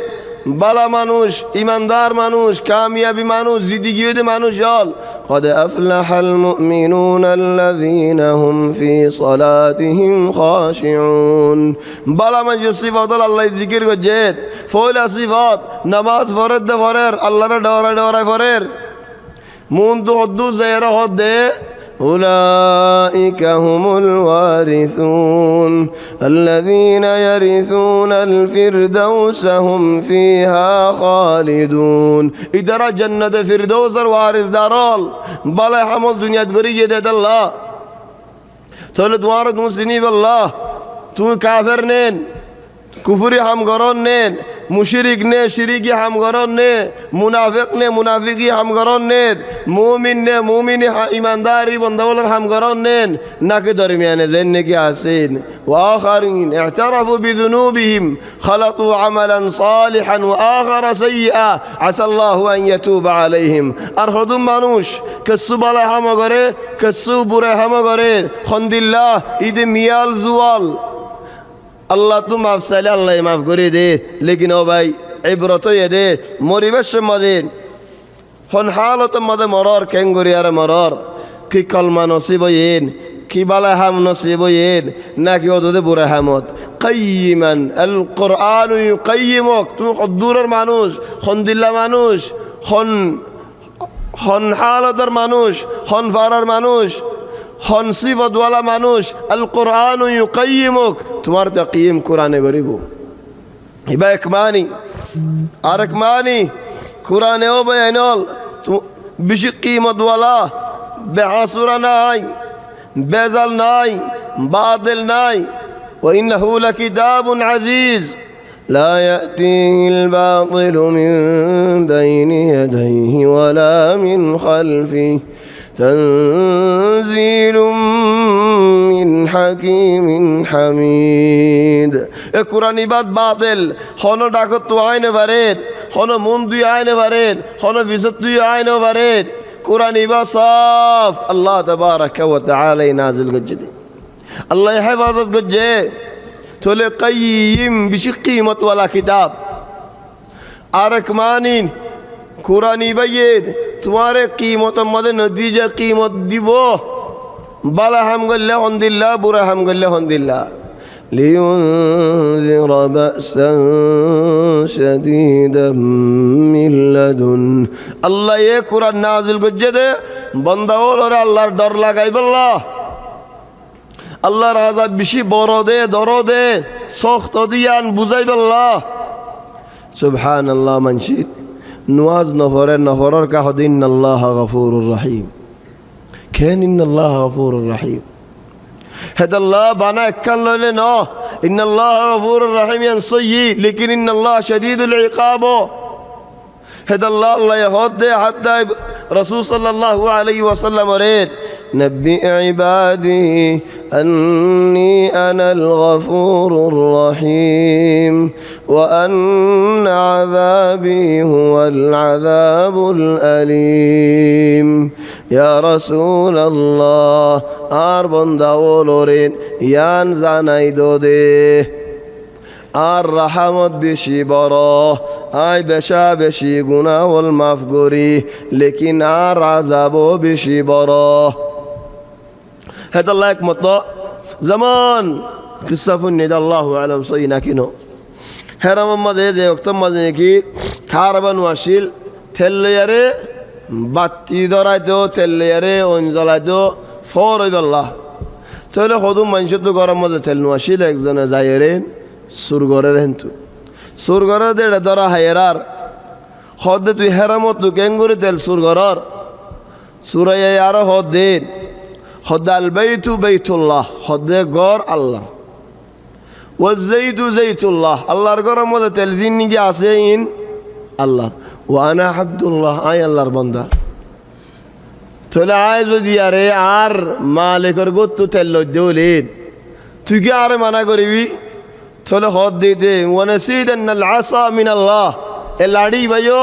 বালা মানুষ ইমানদার মানুষ কামিয়াবি মানুষ জিদিগিতে মানুষ হল قد أفلح المؤمنون الذين هم في صلاتهم خاشعون বালা মানুষ সিফাত আল্লাহ জিকির করছেন ফয়লা সিফাত নামাজ ফরজ ফরের আল্লাহর ডরা ফরের মন তো হদ্দু জায়রা হদ্দে أولئك هم الوارثون الذين يرثون الفردوس هم فيها خالدون إدرا جنة فردوس الوارث دارال بلا حمل دنيا تغرية داد الله تولد وارد مسلمي بالله تو كافر نين كفري هم غرون نين মুশরিক নে শিরিকি হামগরন নে মুনাফিকি হামগরন নেন মুমিনি ইমানদারি বন্দাওয়ালার হামগরন নেন নাকি দরমিয়ানে যেন নাকি আছেন ওয়াখারিন ইতারাফু বিযুনুবিহিম খালাতু আমালান সালিহান ওয়া আখারা সাইয়্যা আসাল্লাহু আন ইয়াতুবা আলাইহিম আর হদুম মানুষ কসু বালা হামগরে কসু বুরে হামগরে খন্দিল্লাহ ইদে মিয়াল জুয়াল আল্লাহ তো মাফ চাইলে আল্লাহ মাফ করে দে লেকিন ও ভাই ইবরত দে মরিবেশের মাঝে হন হালতের মাঝে মরর কেঙ্গুরি আর মরর কি কলমা নসিব হইন কি বালা হাম নসিব হইন নাকি ওদের বুড়া হামত কাইয়িমান আল কোরআন ইউকাইয়িমুক তুমি কদ্দুরের মানুষ খন্দিল্লা মানুষ হন হালতের মানুষ হন ফারার মানুষ হন সিফতওয়ালা মানুষ আল কোরআন ইউকাইয়িমুক তোমার তাকিয়িম কোরআনে গরিব ইবা এক মানি আর এক মানি কোরআনেও বয়ানল বেশি কিমতওয়ালা বেহাসুরা নাই বেজাল নাই বাতিল নাই وإنه لكتاب عزيز لا يأتيه الباطل من بين يديه ولا من خلفه تنزيل من حكيم حميد القرآن بات باطل خانو داكت تو آئين فريد خانو مندوي آئين فريد خانو فيستوي آئين فريد قرآن بات صاف الله تبارك وتعالى نازل قجدي الله حفاظت قجي تولي قيم بشي قيمة ولا كتاب آرك مانين قرآن بيد تمہارے قیمت مدد نتیجہ قیمت دیبو بلا ہم گلے الحمد للہ برا ہم گلے الحمد للہ لينذر بأسا شديدا من لدن اللہ یہ قرآن نازل گجدے بندہ اور اللہ ڈر لگائی باللہ اللہ رازا بشی برو دے درو دے سخت دیان بزائی باللہ سبحان اللہ منشید نواز نفرر كهد إن الله غفور رحيم كان إن الله غفور رحيم هذا الله بنا كان لنا إن الله غفور رحيم ينصي لكن إن الله شديد العقاب هذا الله يهود حتى رسول صلى الله عليه وسلم ريد نبئ عبادي أني أنا الغفور الرحيم وأن عذابي هو العذاب الأليم يا رسول الله أربن دولورين يانزاني دودي আর রাহমত বেশি বড় আয় বেশা বেশি গুনাহ ওয়াল মাফ করি লেকিন আর আযাবও বেশি বড় هذا الله একমত zaman কিসাফুন নিদাল্লাহু আলাম সইনা কিনো হেরাম মাঝে যে ওক্ত মাঝে কি খারবান ওয়াসিল তেল্লিয়ারে বাতি ধরাইতো তেল্লিয়ারে অঞ্জলাইতো ফর হইবাল্লাহ তাহলে কদম মানুষ তো গরম মাঝে তেল নোয়াসিল একজনে যাইরে সুরগরের হেন্তু সুরগরের দেড়ে ধরা হাইরার হদে তুই হেরামত তু কেঙ্গুরি তেল সুরগরর সুরাইয়া আরো হদ দিন হদ আল বাইতু বাইতুল্লাহ হদে গর আল্লাহ ওয়াজাইতু জাইতুল্লাহ আল্লাহর গরের মধ্যে তেল জিন্নিগি আছে ইন আল্লাহ ওয়ানা আব্দুল্লাহ আই আল্লাহর বান্দা তাহলে আয় যদি আরে আর মালিকের গত্তু তেল লজ্জলিন তুই কি আরে মানা করবি তাহলে হদ দিতে ওয়ানাসিদান্নাল আসা মিনাল্লাহ এ লাড়ি ভাইও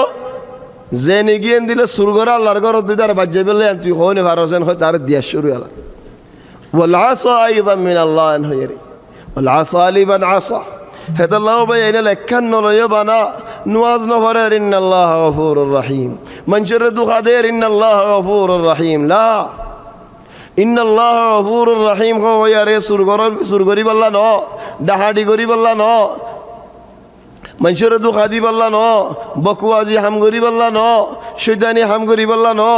যে নিগিয়েন দিলে সুরগর আল্লাহর ঘর দিতে আর বাজ্যে বললে তুই হনে ভারসেন হয় তার দিয়া শুরু হলা ওয়াল আসা আইদাম মিনাল্লাহ আন হয়রি ওয়াল আসা লিমান আসা হেদাল্লাহ ভাই এনে লেখান নলয় বানা نواز نفرر إن الله غفور رحيم من شر دخادير إن الله غفور رحيم لا إن الله غفور رحيم هو يا ري سرغري بالله نو دهادي غري بالله نو من شر دخادي بالله نو بكوازي هم غري بالله نو شيطاني هم غري بالله نو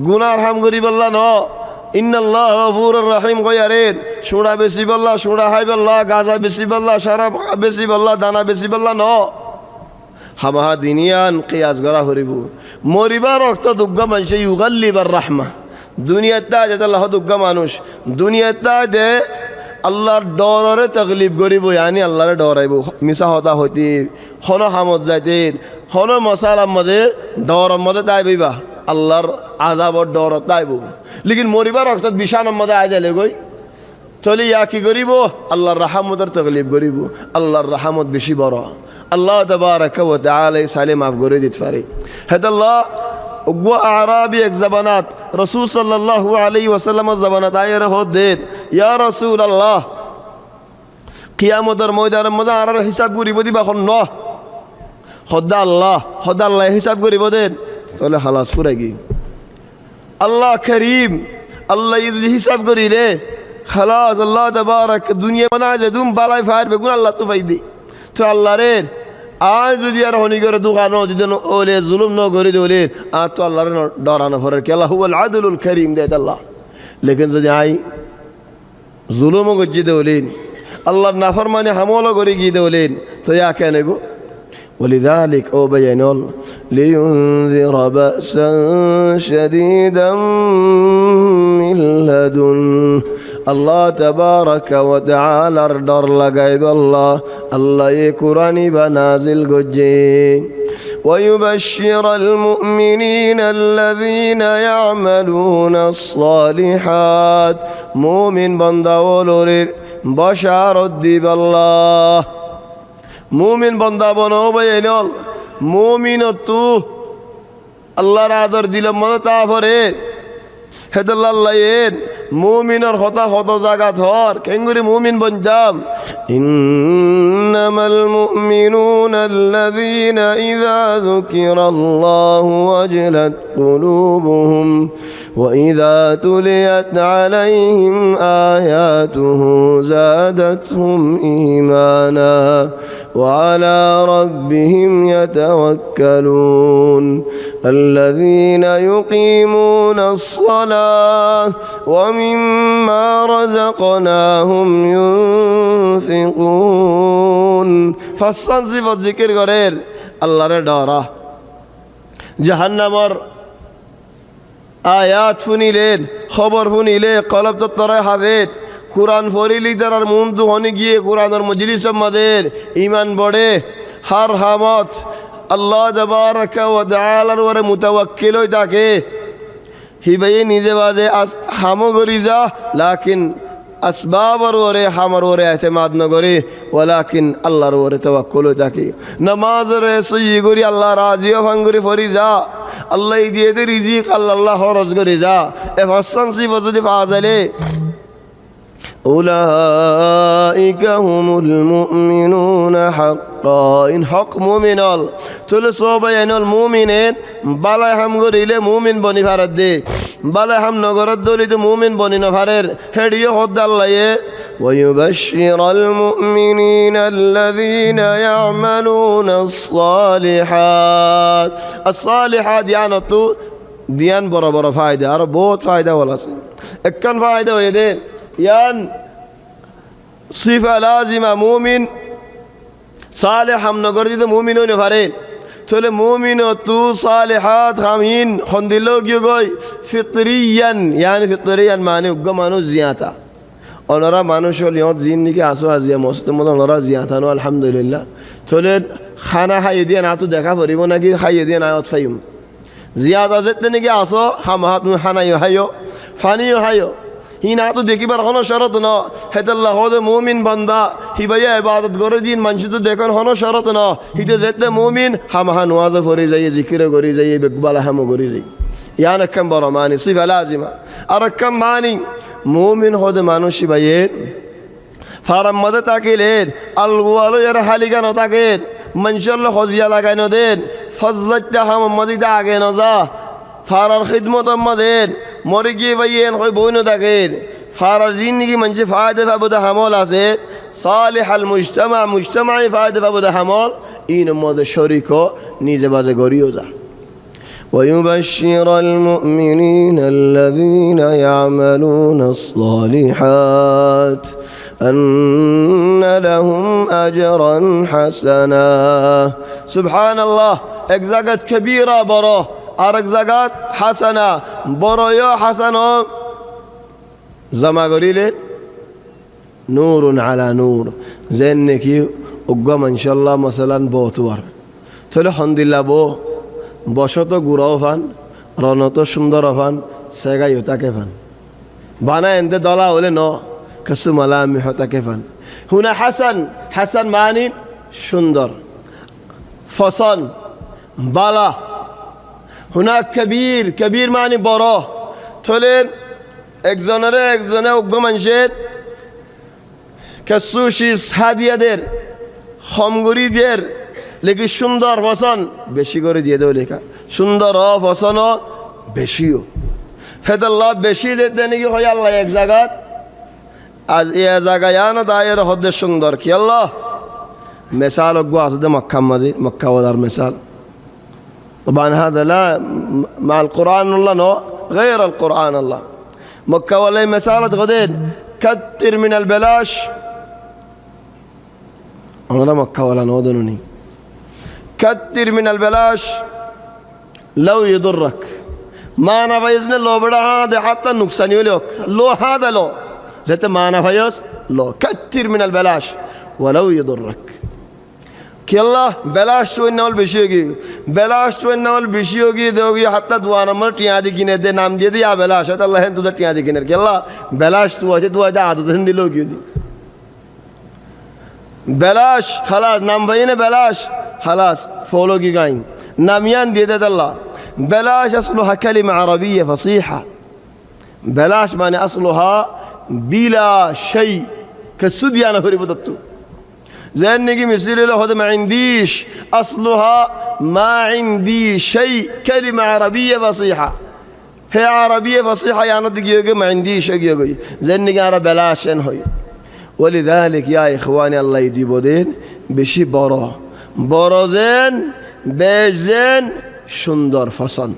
গুনার হাম গরি বল্লা ন ইন্নাল্লাহ গফুরুর রহিম গয়ারেন সুড়া বেশি বল্লা সুড়া হাই বল্লা গাজা বেশি বল্লা শরাব বেশি বল্লা দানা বেশি বল্লা ন হামাহা দিনিয়ান কিয়াস গরা হরিব মরিবার রক্ত দুগ্গা মানুষ ইউগাল্লিবার রাহমা দুনিয়াতে যেতে আল্লাহ দুগ্গা মানুষ দুনিয়াতে দে আল্লাহর ডরে তকলিফ করিব ইয়ানি আল্লাহরে ডরাইব মিশা হতা হইতি হন হামত যাইতে হন মশালার মধ্যে ডর মধ্যে তাইবা আল্লাহর আযাবর ডর তাইব লেকিন মরিবার রক্ত বিশানের মধ্যে আই যাইলে গই তলি ইয়া কি করিব আল্লাহর রহমতের তকলিফ করিব আল্লাহর রহমত বেশি বড় আল্লাহ তাবারাকা ওয়া তাআলা সালে মাফ করে দিতে পারে হেদাল্লাহ ওগো আরাবি এক জাবানাত রাসূল সাল্লাল্লাহু আলাইহি ওয়াসাল্লাম জাবানাত আয়ের হদ দেন ইয়া রাসূলুল্লাহ কিয়ামতের ময়দানের মধ্যে আর হিসাব করিব দিবা খন ন খোদা আল্লাহ হিসাব করিব দেন তাহলে খালাস পুরাই গই আল্লাহ করিম আল্লাহ যদি হিসাব করি রে খালাস আল্লাহ তাবারাক দুনিয়া বানা যে দুম বালাই ফায়ার বেগুন আল্লাহ তো ফাইদি তো আল্লাহ রে আজ যদি আর হনি করে দোকানো যদি ওলে জুলুম ন করে দিলে আর তো আল্লাহর ডরানো ফরের কে আল্লাহ হুয়াল আদলুল করিম দে আল্লাহ লেকিন যদি আই জুলুমও গজ্জি দেওলেন আল্লাহর নাফরমানি হামলও করে গিয়ে দেওলেন তো ইয়া কে নেব ولذلك أو بينول لينذر بأسا شديدا من لدن আল্লাহ তাবারাকা ওয়া তাআলার ডর লাগাইব আল্লাহ এ কুরআনি বা নাজিল গজে ويبشر المؤمنين الذين يعملون الصالحات মুমিন বান্দাওয়ালের বশারত দিব আল্লাহ মুমিন বান্দা বনবাইনল মুমিনতু আল্লাহর আদর দিলে মনে তা পরে হেদাল্লাহ মুমিনের হতা হত জায়গা ধর কেঙ্গুরি মুমিন বনজাম ইন্নামাল মুমিনুনা আল্লাযীনা ইযা যুকিরাল্লাহু ওয়াজলাত কুলুবুহুম ওয়া ইযা তুলিয়াত আলাইহিম আয়াতুহু যাদাতহুম ঈমানা ওয়া আলা রাব্বিহিম ইয়াতাওয়াক্কালুন আল্লাযীনা ইউকিমুনাস সালাহ ওয়া মিম্মা রাযাকনাহুম ইউনফিকুন ফাসান সিফাত জিকির করেন আল্লাহরে ডরা জাহান্নামর আয়াত শুনিলেন খবর শুনিলে কলব তত্তরে হাজেত কুরআন পড়িলি তার মন দুহনে গিয়ে কুরআনের মজলিসের মাঝে ঈমান বড়ে হার হামত আল্লাহ তাবারাকা ওয়া তাআলার ওরে মুতাওয়াক্কিল হই থাকে হিবাই নিজে বাজে হামো গরি যা লাকিন আসবাবর ওরে হামর ওরে এতেমাদ ন করে ওয়ালাকিন আল্লাহর ওরে তাওয়াক্কুল হই থাকে নামাজ রে সই গরি আল্লাহ রাজি ভাঙ্গুরি ফরি যা আল্লাহ দিয়ে দে রিজিক আল্লাহ খরচ করে যা এ হাসান সিফাত যদি ফাজালে উলাইকা হুমুল মুমিনুনা হাক্কা ইন হক মুমিনাল চলে সবাইনল মুমিনেন বালাই হাম গরিলে মুমিন বনি ফারাদ দে বালাই হাম নগরত দলিতে মুমিন বনি না ফারের হেডিও হদ আল্লাহে ওয়ায়ুবাশশিরুল মুমিনিনা আল্লাযীনা ইয়ামালুনাস সালিহাত as-salihat ইয়ানতু দিয়ান বড় বড় ফায়দা আর বহুত ফায়দা হল আছে একখান ফায়দা হয়ে দে ইয়ান সিফা লাজিমা মুমিন সালেহ হাম নগর দিতে মুমিন হইনে পারে চলে মুমিন তু সালেহাত হামিন খন্দিল গিয়ে গই ফিতরিয়ান ইয়ানি ফিতরিয়ান মানে উগ্র মানুষ জিয়াতা ওনারা মানুষ হল ইহত জিন নিকে আসো আজিয়া মস্ত মতো ওনারা জিয়াতানো আলহামদুলিল্লাহ চলে খানা খাইয়ে দিয়ে না তো দেখা পড়িব নাকি খাইয়ে দিয়ে না ফাইম জিয়াতা যেতে নাকি আসো হাম হাত খানাইও হাইও ফানিও হাইও হি না তো দেখিবার কোনো শরত ন হেদাল্লাহ হদে মুমিন বান্দা হি ভাইয়া ইবাদত করে দিন মানুষ তো দেখেন কোনো শরত ন হিতে যেতে মুমিন হামাহা নওয়াজ পড়ে যাই জিকির করে যাই বেকবালা হামো করে যাই ইয়ান একম বড় মানি সিফা লাজিমা আর একম মানি মুমিন হদে মানুষ ভাইয়ে ফারাম মদে তাকিলেন আলগুয়ালো এর হালিকা ন তাকেন মানুষের হজিয়া লাগাই ন দেন ফজলাইতে হাম মদিদা আগে ন যা ফারার খিদমত আমাদের মরে গিয়ে ভাইয়েন হয় বই ন থাকেন ফারার জিন্দিগি মানুষে ফায়দা পাবো দা হামল আছে সালেহ আল মুজতামাই ফায়দা পাবো দা হামল ইন মদে শরিক নিজে বাজে গড়িও যা ويبشر المؤمنين الذين يعملون الصالحات أن لهم أجرا حسنا سبحان الله এক জায়গাত কবীরা বড় আর এক জায়গাত হাসানা বড় হাসানা জমা করিলে নূরুন আলা নূর যেন নাকি উগ্র মানশাল্লাহ মাসালান বহুতবার তাহলে হন্দিল্লা বসত গুড়াও ফান রনত সুন্দর ফান সেগাই হতাকে ফান বানা এনতে দলা হলে ন কাসু মালা আমি হতাকে ফান হুনা হাসান হাসান মানি সুন্দর ফসন বালা হুনা কবির কবির মানি বড় থলেন একজনে উগ্র মানুষের কাসু শীষ হাদিয়াদের হমগুড়িদের লেখি সুন্দর ফসন বেশি করে দিয়ে দেও লেখা সুন্দর ফসন বেশিও ফেদাল্লাহ বেশি দিতে নাকি হয় আল্লাহ এক জায়গাত আজ এ জায়গায় না দায়ের হদ্দের সুন্দর কি আল্লাহ মেসাল অজ্ঞ আছে মক্কার মক্কাওয়ালার মেসাল طبعا هذا لا مع القرآن الله نو غير القرآن الله مكة ولا مسالة غدين كتر من البلاش أنا مكة ولا نودنني كتر من البلاش لو يضرك ما أنا بإذن الله بدا هذا حتى نقصان يلوك لو هذا لو যেতে মানা ভাইস লো কাত্তির মিনাল বেলাস ওয়ালাউ ইয়াদুররাক কেল্লা বেলাস ওইনাল বেশি হোগি বেলাস ওইনাল বেশি হোগি দেওগি হাতটা দুয়া নম্বর টিয়া দি কিনে দে নাম দিয়ে দি আ বেলাস হয়তো আল্লাহ হেন তুদের টিয়া দি কিনে কেল্লা বেলাস তু আছে তু আছে আদত হেন দিলেও কি দি বেলাস খালাস নাম ভাই না বেলাস খালাস ফলো কি গাইন নামিয়ান দিয়ে দে আল্লাহ বেলাস আসলুহা কালিমা আরবিয়্যা ফাসিহা বেলাস মানে আসলুহা বিলা শাই كسوديانا هري بدتو زين نجي مثير له هذا ما عنديش أصلها ما عندي شيء كلمة عربية فصيحة هي عربية فصيحة يعني تجي ما عنديش أجي زين نجي عرب بلاشن هاي ولذلك يا إخواني الله يديبودين بشي برا زين بيزين شندر فصن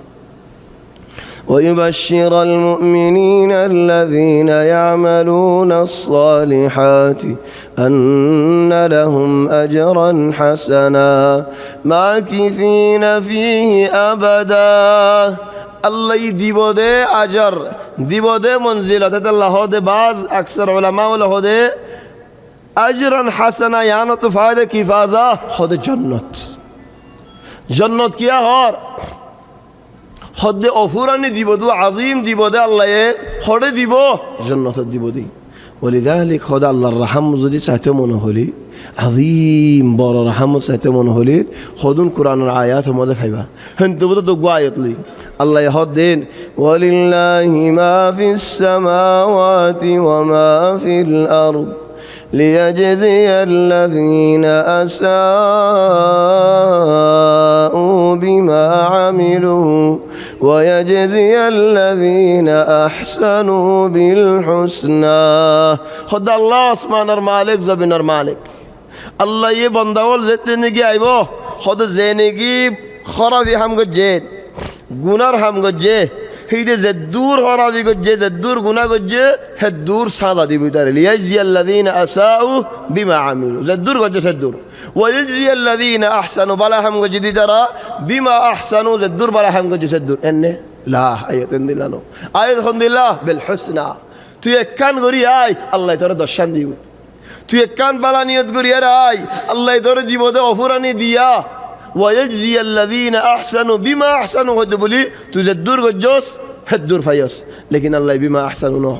ويبشر المؤمنين الذين يعملون الصالحات أن لهم أجرا حسنا ماكثين فيه أبدا الله يديبوده أجر ديبوده منزلة الله هذا بعض أكثر علماء وله هذا أجرا حسنا يعني تفاده كفازة هذا جنة كيا هار হদে অফুরানি দিব দু আজিম দিব দে আল্লাহ হরে দিব জান্নাত দিব দি ওলিযালিক খোদা আল্লাহর রহম যদি চাইতে মনে হলি আজিম বড় রহম চাইতে মনে হলি খোদুন কোরআনের আয়াত মধ্যে ফাইবা হেনতে বতো তো আয়াত লই আল্লাহ হদ দেন ওয়ালিল্লাহি মা ফিস সামাওয়াতি ওয়া মা ফিল আরদ ليجزي الذين أساءوا بما عملوا ويجزي الذين أحسنوا بالحسنى خد الله اسمان المالك زبين المالك الله يبندول زتنجي أيوه خد زينجي خرابي هم جد গুনার হাম গজ্জে হেইদে জেদ্দুর হরাবি গজ্জে জেদ্দুর গুনাহ গজ্জে হেদ্দুর সাদা দিবি তারে লিয়াজিয়াল্লাযিনা আসাউ বিমা আমিলু জেদ্দুর গজ্জে সেদ্দুর ওয়াজিয়াল্লাযিনা আহসানু বালা হাম গজ্জে দি তারা বিমা আহসানু জেদ্দুর বালা হাম গজ্জে সেদ্দুর এনে লা আয়াতুন দিলানো আয়াত খন্দিল্লাহ বিল হুসনা তুই এক কান করি আয় আল্লাহ তোরে দর্শন দিব তুই এক কান বালা নিয়ত করি আয় আল্লাহ তোরে দিব দে অফুরানি দিয়া ويجزي الذين أحسنوا بما أحسنوا هدبلي تزدور الجوس هدور فيس لكن الله بما أحسنوا نوح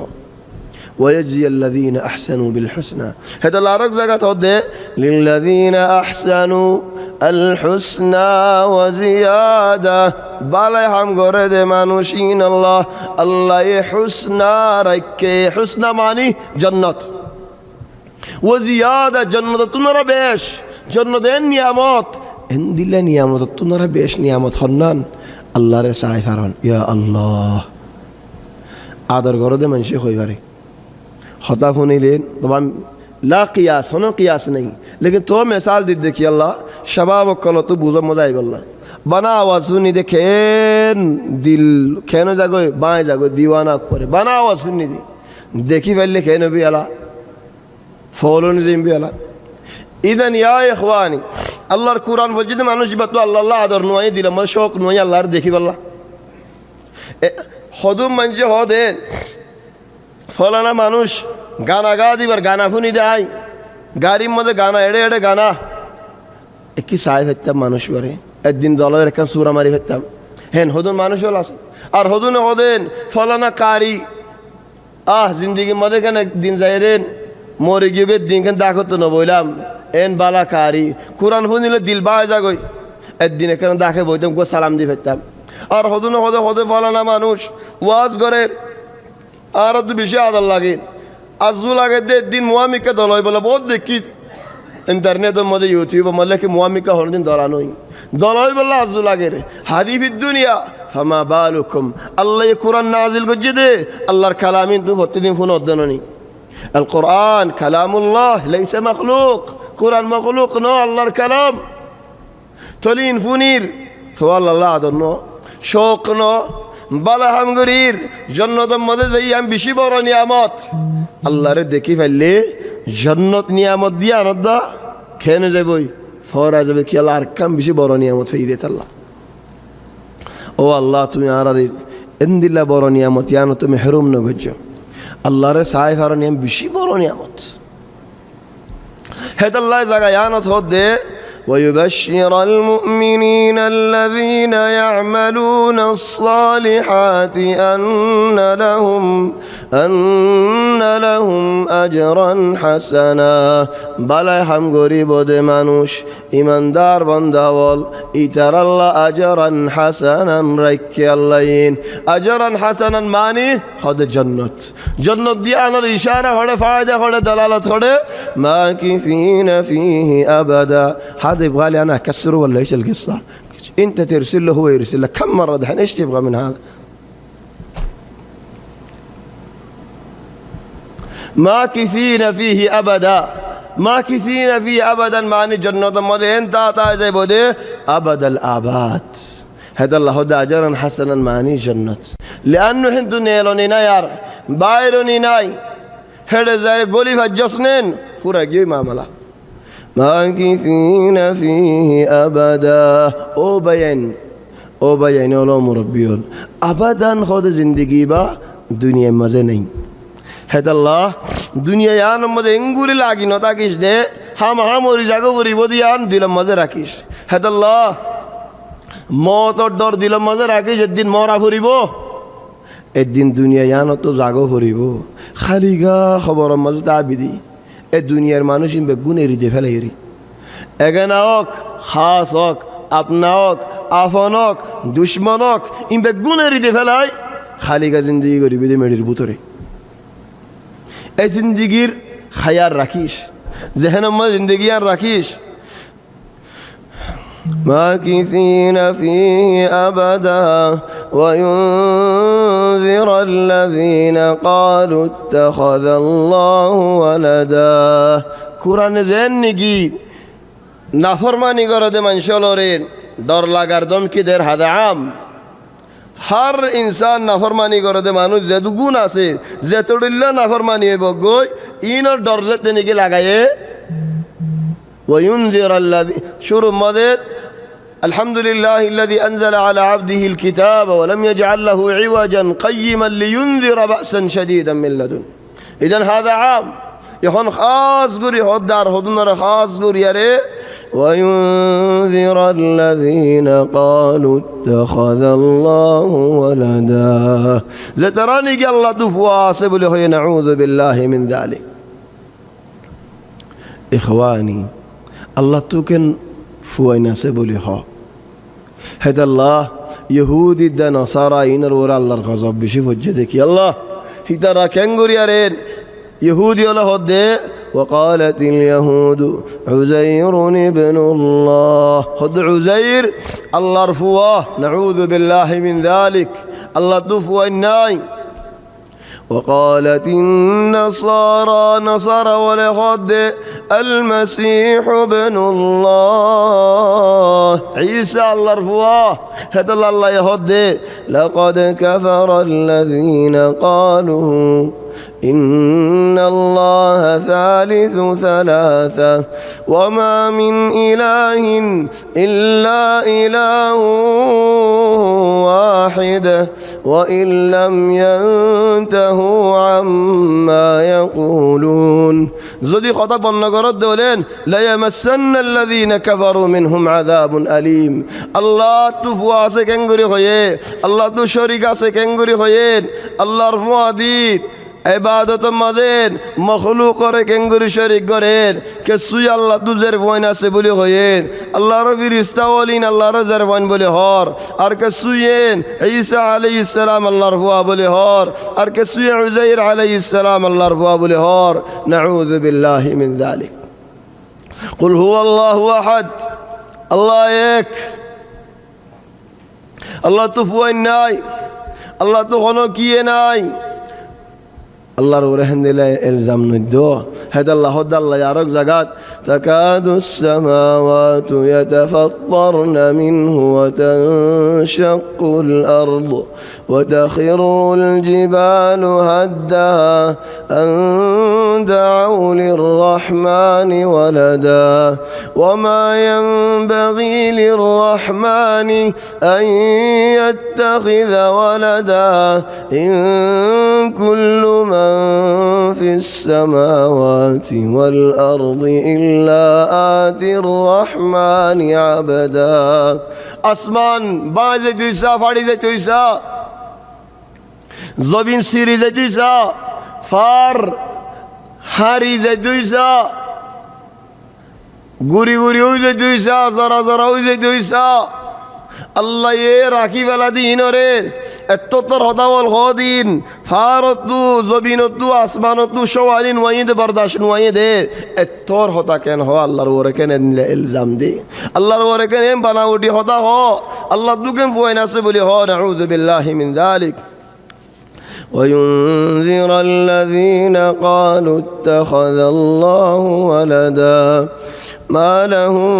ويجزي الذين أحسنوا بالحسنى هذا الله رزقت هده للذين أحسنوا الحسنى وزيادة بالي هم قرد مانوشين الله حسنى ركي حسنى معني جنة وزيادة جنة تنرى بيش جنة نعمات إن دل نعمت تنرى بيش نعمت خنان الله رسائي فران يا الله عادر قرد من شيخ ويباري خطاف هوني لين طبعا لا قياس هنا قياس नहीं लेकिन तो मिसाल दे देखिए अल्लाह शबाब कलो तो बुझो मदाई अल्लाह बना आवाज सुनी देखें दिल कहनो जागो बाएं जागो दीवाना करे बना आवाज सुनी दी देखी पहले कहनो भी अल्लाह फॉलो नहीं भी अल्लाह इधन या इख्वानी अल्लाह कुरान वजिद मानुष बतो अल्लाह आदर नुआई दिल मल शौक नुआई अल्लाह देखी अल्लाह खुदुम मंजे हो दे फलाना मानुष गाना गा दी बर गाना फुनी दे आई गाड़ी मध्य गाना एड़े एड़े गाना एक ही साइफ हेत्ता मानुष बरे एक दिन डॉलर एक सूरा मारी हेत्ता हेन हुदुन मानुष वाला और हुदुन होदेन फलाना कारी जिंदगी मध्य कन दिन जायदेन मोरे गिगे दिन कन दाखत तो न बोलाम एन बाला कारी कुरान फुनिले दिल बाय जागोय एक दिन कन दाखे बोइतम को सलाम दी हेत्ता और हुदुन होदे होदे फलाना मानुष वाज करे আর তো বেশি আদার লাগে আজু লাগে দে দিন মুয়ামিকা দলই বলে বহুত দেখি ইন্টারনেটের মধ্যে ইউটিউবের মধ্যে কি মুয়ামিকা হন দিন দলা নই দলই বলে আজু লাগে রে হাদিফিদ দুনিয়া ফামা বালুকুম আল্লাহ কুরআন নাজিল করছে দে আল্লাহর কালামিন তুমি প্রতিদিন ফোন অধ্যয়ননি আল কোরআন কালামুল্লাহ লাইসা মখলুক কুরআন মখলুক ন আল্লাহর কালাম তলিন ফুনির তো আল্লাহ আদর ন শোক ন বালা হামগরির জান্নাতের মধ্যে যাই আমি বেশি বড় নিয়ামত আল্লাহরে দেখি ফেললে জান্নাত নিয়ামত দিয়া আনন্দা খেয়ে যাবই ফরা যাবে কি আল্লাহ আর কাম বেশি বড় নিয়ামত ফেই দে আল্লাহ ও আল্লাহ তুমি আর এন্দিল্লা বড় নিয়ামত ইয়ানো তুমি হেরুম ন গজ্জ আল্লাহরে চাই ফার নিয়ম বেশি বড় নিয়ামত হেদ আল্লাহ জাগায়ানত হদে ويبشر المؤمنين الذين يعملون الصالحات أن لهم أجرا حسنا بلا هم غريب دي مانوش إيماندار بنداول إتر الله أجرا حسنا رك اللين أجرا حسنا معني خد جنة دي أنا الإشارة خد فائدة خد دلالة خد ماكثين فيه أبدا هذا يبغى لي أنا أكسره ولا إيش القصة؟ أنت ترسل له هو يرسل لك كم مرة دحين إيش تبغى من هذا؟ ماكثين فيه أبدا ماكثين فيه أبدا معني جنة مالي أنت زي بودي أبد الآباد هذا الله هذا أجرا حسنا معني جنة لأنه هندو نيلوني ناير بايروني ناي هذا زي قولي فجسنين فرق يوم عملا ماكثين فيه أبدا أو بيان ولا مربيون أبدا خود زندگی با دنیا مزه نہیں ہے اللہ دنیا یان مزه انگوری لاگی نو تاکیش دے ہم اوری جاگو وری ودی یان دل مزه راکیش ہے اللہ موت اور ڈر دل مزه راکیش الدین مورا فریبو الدین دنیا یان تو جاگو فریبو خالیگا خبر مزه تعبیدی এই দুনিয়ার মানুষ ইনবে গুণে হৃদে ফেলাইরি এখানে হোক খাস হোক আপনা হোক আফন হোক দুশ্মন হোক ইনবে গুণে হৃদে ফেলাই খালিকা জিন্দগি করিবি দে মেডির ভিতরে এই জিন্দগির খায়ার রাখিস জেহেনম্মা জিন্দগি আর রাখিস ماكثين فيه أبدا وينذر الذين قالوا اتخذ الله ولدا قرآن ذن نگی نافرمانی کرده منشلورین در لگردم که در هذا عام هر انسان نافرمانی کرده مانوش زدو گون আছে زتوڑلله نافرمانی بگوی اینو درلت نگی لگایه وينذر الذي شروع مدد الحمد لله الذي أنزل على عبده الكتاب ولم يجعل له عوجا قيما لينذر بأسا شديدا من لدن إذن هذا عام يخون خاص قري هود دار هودنا خاص قري يري وينذر الذين قالوا اتخذ الله ولدا زتراني قال الله دفواسب له نعوذ بالله من ذلك إخواني الله توكن فوينا سبولي خا هذا الله يهودي دا نصارى ينر ورا الله الغضب بشوف وجدك يلا هيدا كنغور يارين يهودي ولا هدي وقالت اليهود عزير ابن الله هد عزير الله رفواه نعوذ بالله من ذلك الله دفوا الناي وقالت النصارى نصارى ولخد المسيح ابن الله عيسى الله رفواه هذا الله يهد لقد كفر الذين قالوا إن الله ثالث ثلاثة وما من إله إلا إله واحد وإن لم ينتهوا عما يقولون زدي خطب النقرات دولين لا يمسن الذين كفروا منهم عذاب أليم الله تفوا سكنغري خيه الله تشريك سكنغري خيه الله رفوا ديد عبادت مدين مخلوق করে কেঙ্গুরি শরীক করেন কে সুই আল্লাহ দুজের ভয় আছে বলে হয়েন আল্লাহর ফেরেশতা ওলিন আল্লাহর জারওয়ান বলে হর আর কে সুইয়েন ঈসা আলাইহিস সালাম আল্লাহর ফুয়া বলে হর আর কে সুই উযাইর আলাইহিস সালাম আল্লাহর ফুয়া বলে হর নাউযু বিল্লাহি মিন যালিক কুল হুয়াল্লাহু আহাদ আল্লাহ এক আল্লাহ তো ফুয়াই নাই আল্লাহ তো কোনো কিয়ে নাই আল্লাহর ওরহন দিলে ইলজাম নদ্দো هذا الله هذا الله يارك زكاة تكاد السماوات يتفطرن منه وتنشق الأرض وتخر الجبال هدا أن دعوا للرحمن ولدا وما ينبغي للرحمن أن يتخذ ولدا إن كل من في السماوات والأرض إلا آتي الرحمن عبدا আসমান বাজে দুইসা ফাড়ি যায় দুইসা জবিন সিরি যায় দুইসা ফার হারি যায় দুইসা গুড়ি গুড়ি হয়ে যায় দুইসা জরা জরা হয়ে যায় দুইসা আল্লাহ এ রাখি বেলা দিন রে এত তোর হতাবল হদিন ফারতু জবিনতু আসমানতু সওয়ালিন ওয়াইদ বরদাশ ওয়াইদ এতর হতা কেন হ আল্লাহর ওরে কেন ইলজাম দে আল্লাহর ওরে কেন বানাউটি হতা হ আল্লাহ দুকে ফুয়াইন আছে বলি হ নাউযু বিল্লাহি মিন যালিক وينذر الذين قالوا اتخذ الله ولدا ما لهم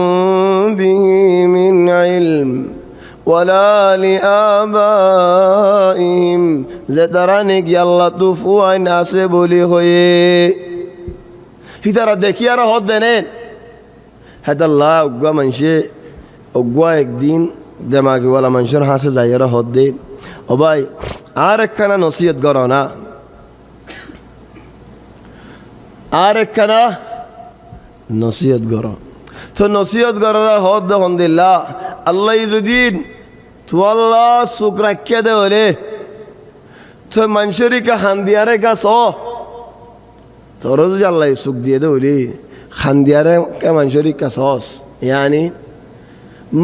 به من علم ولا لآبائهم زترانك يلا تفوين أسبولي خوي هترى دكيارة هدنين هذا الله أقوى منشي أقوى الدين دماغي ولا منشر حاسة زيارة هدين وباي عارك كان نصيحة قرانا عارك كان نصيحة قرانا তো নসিহত করার হদ আলহামদুলিল্লাহ আল্লাহ যদি তো আল্লাহ সুখ রাখিয়া দে হলে তো মানুষেরকে হান্দিয়ারে গাছ তোর যদি আল্লাহ সুখ দিয়ে দে হলি খান্দিয়ারে মানুষের কাছ ইয়ানি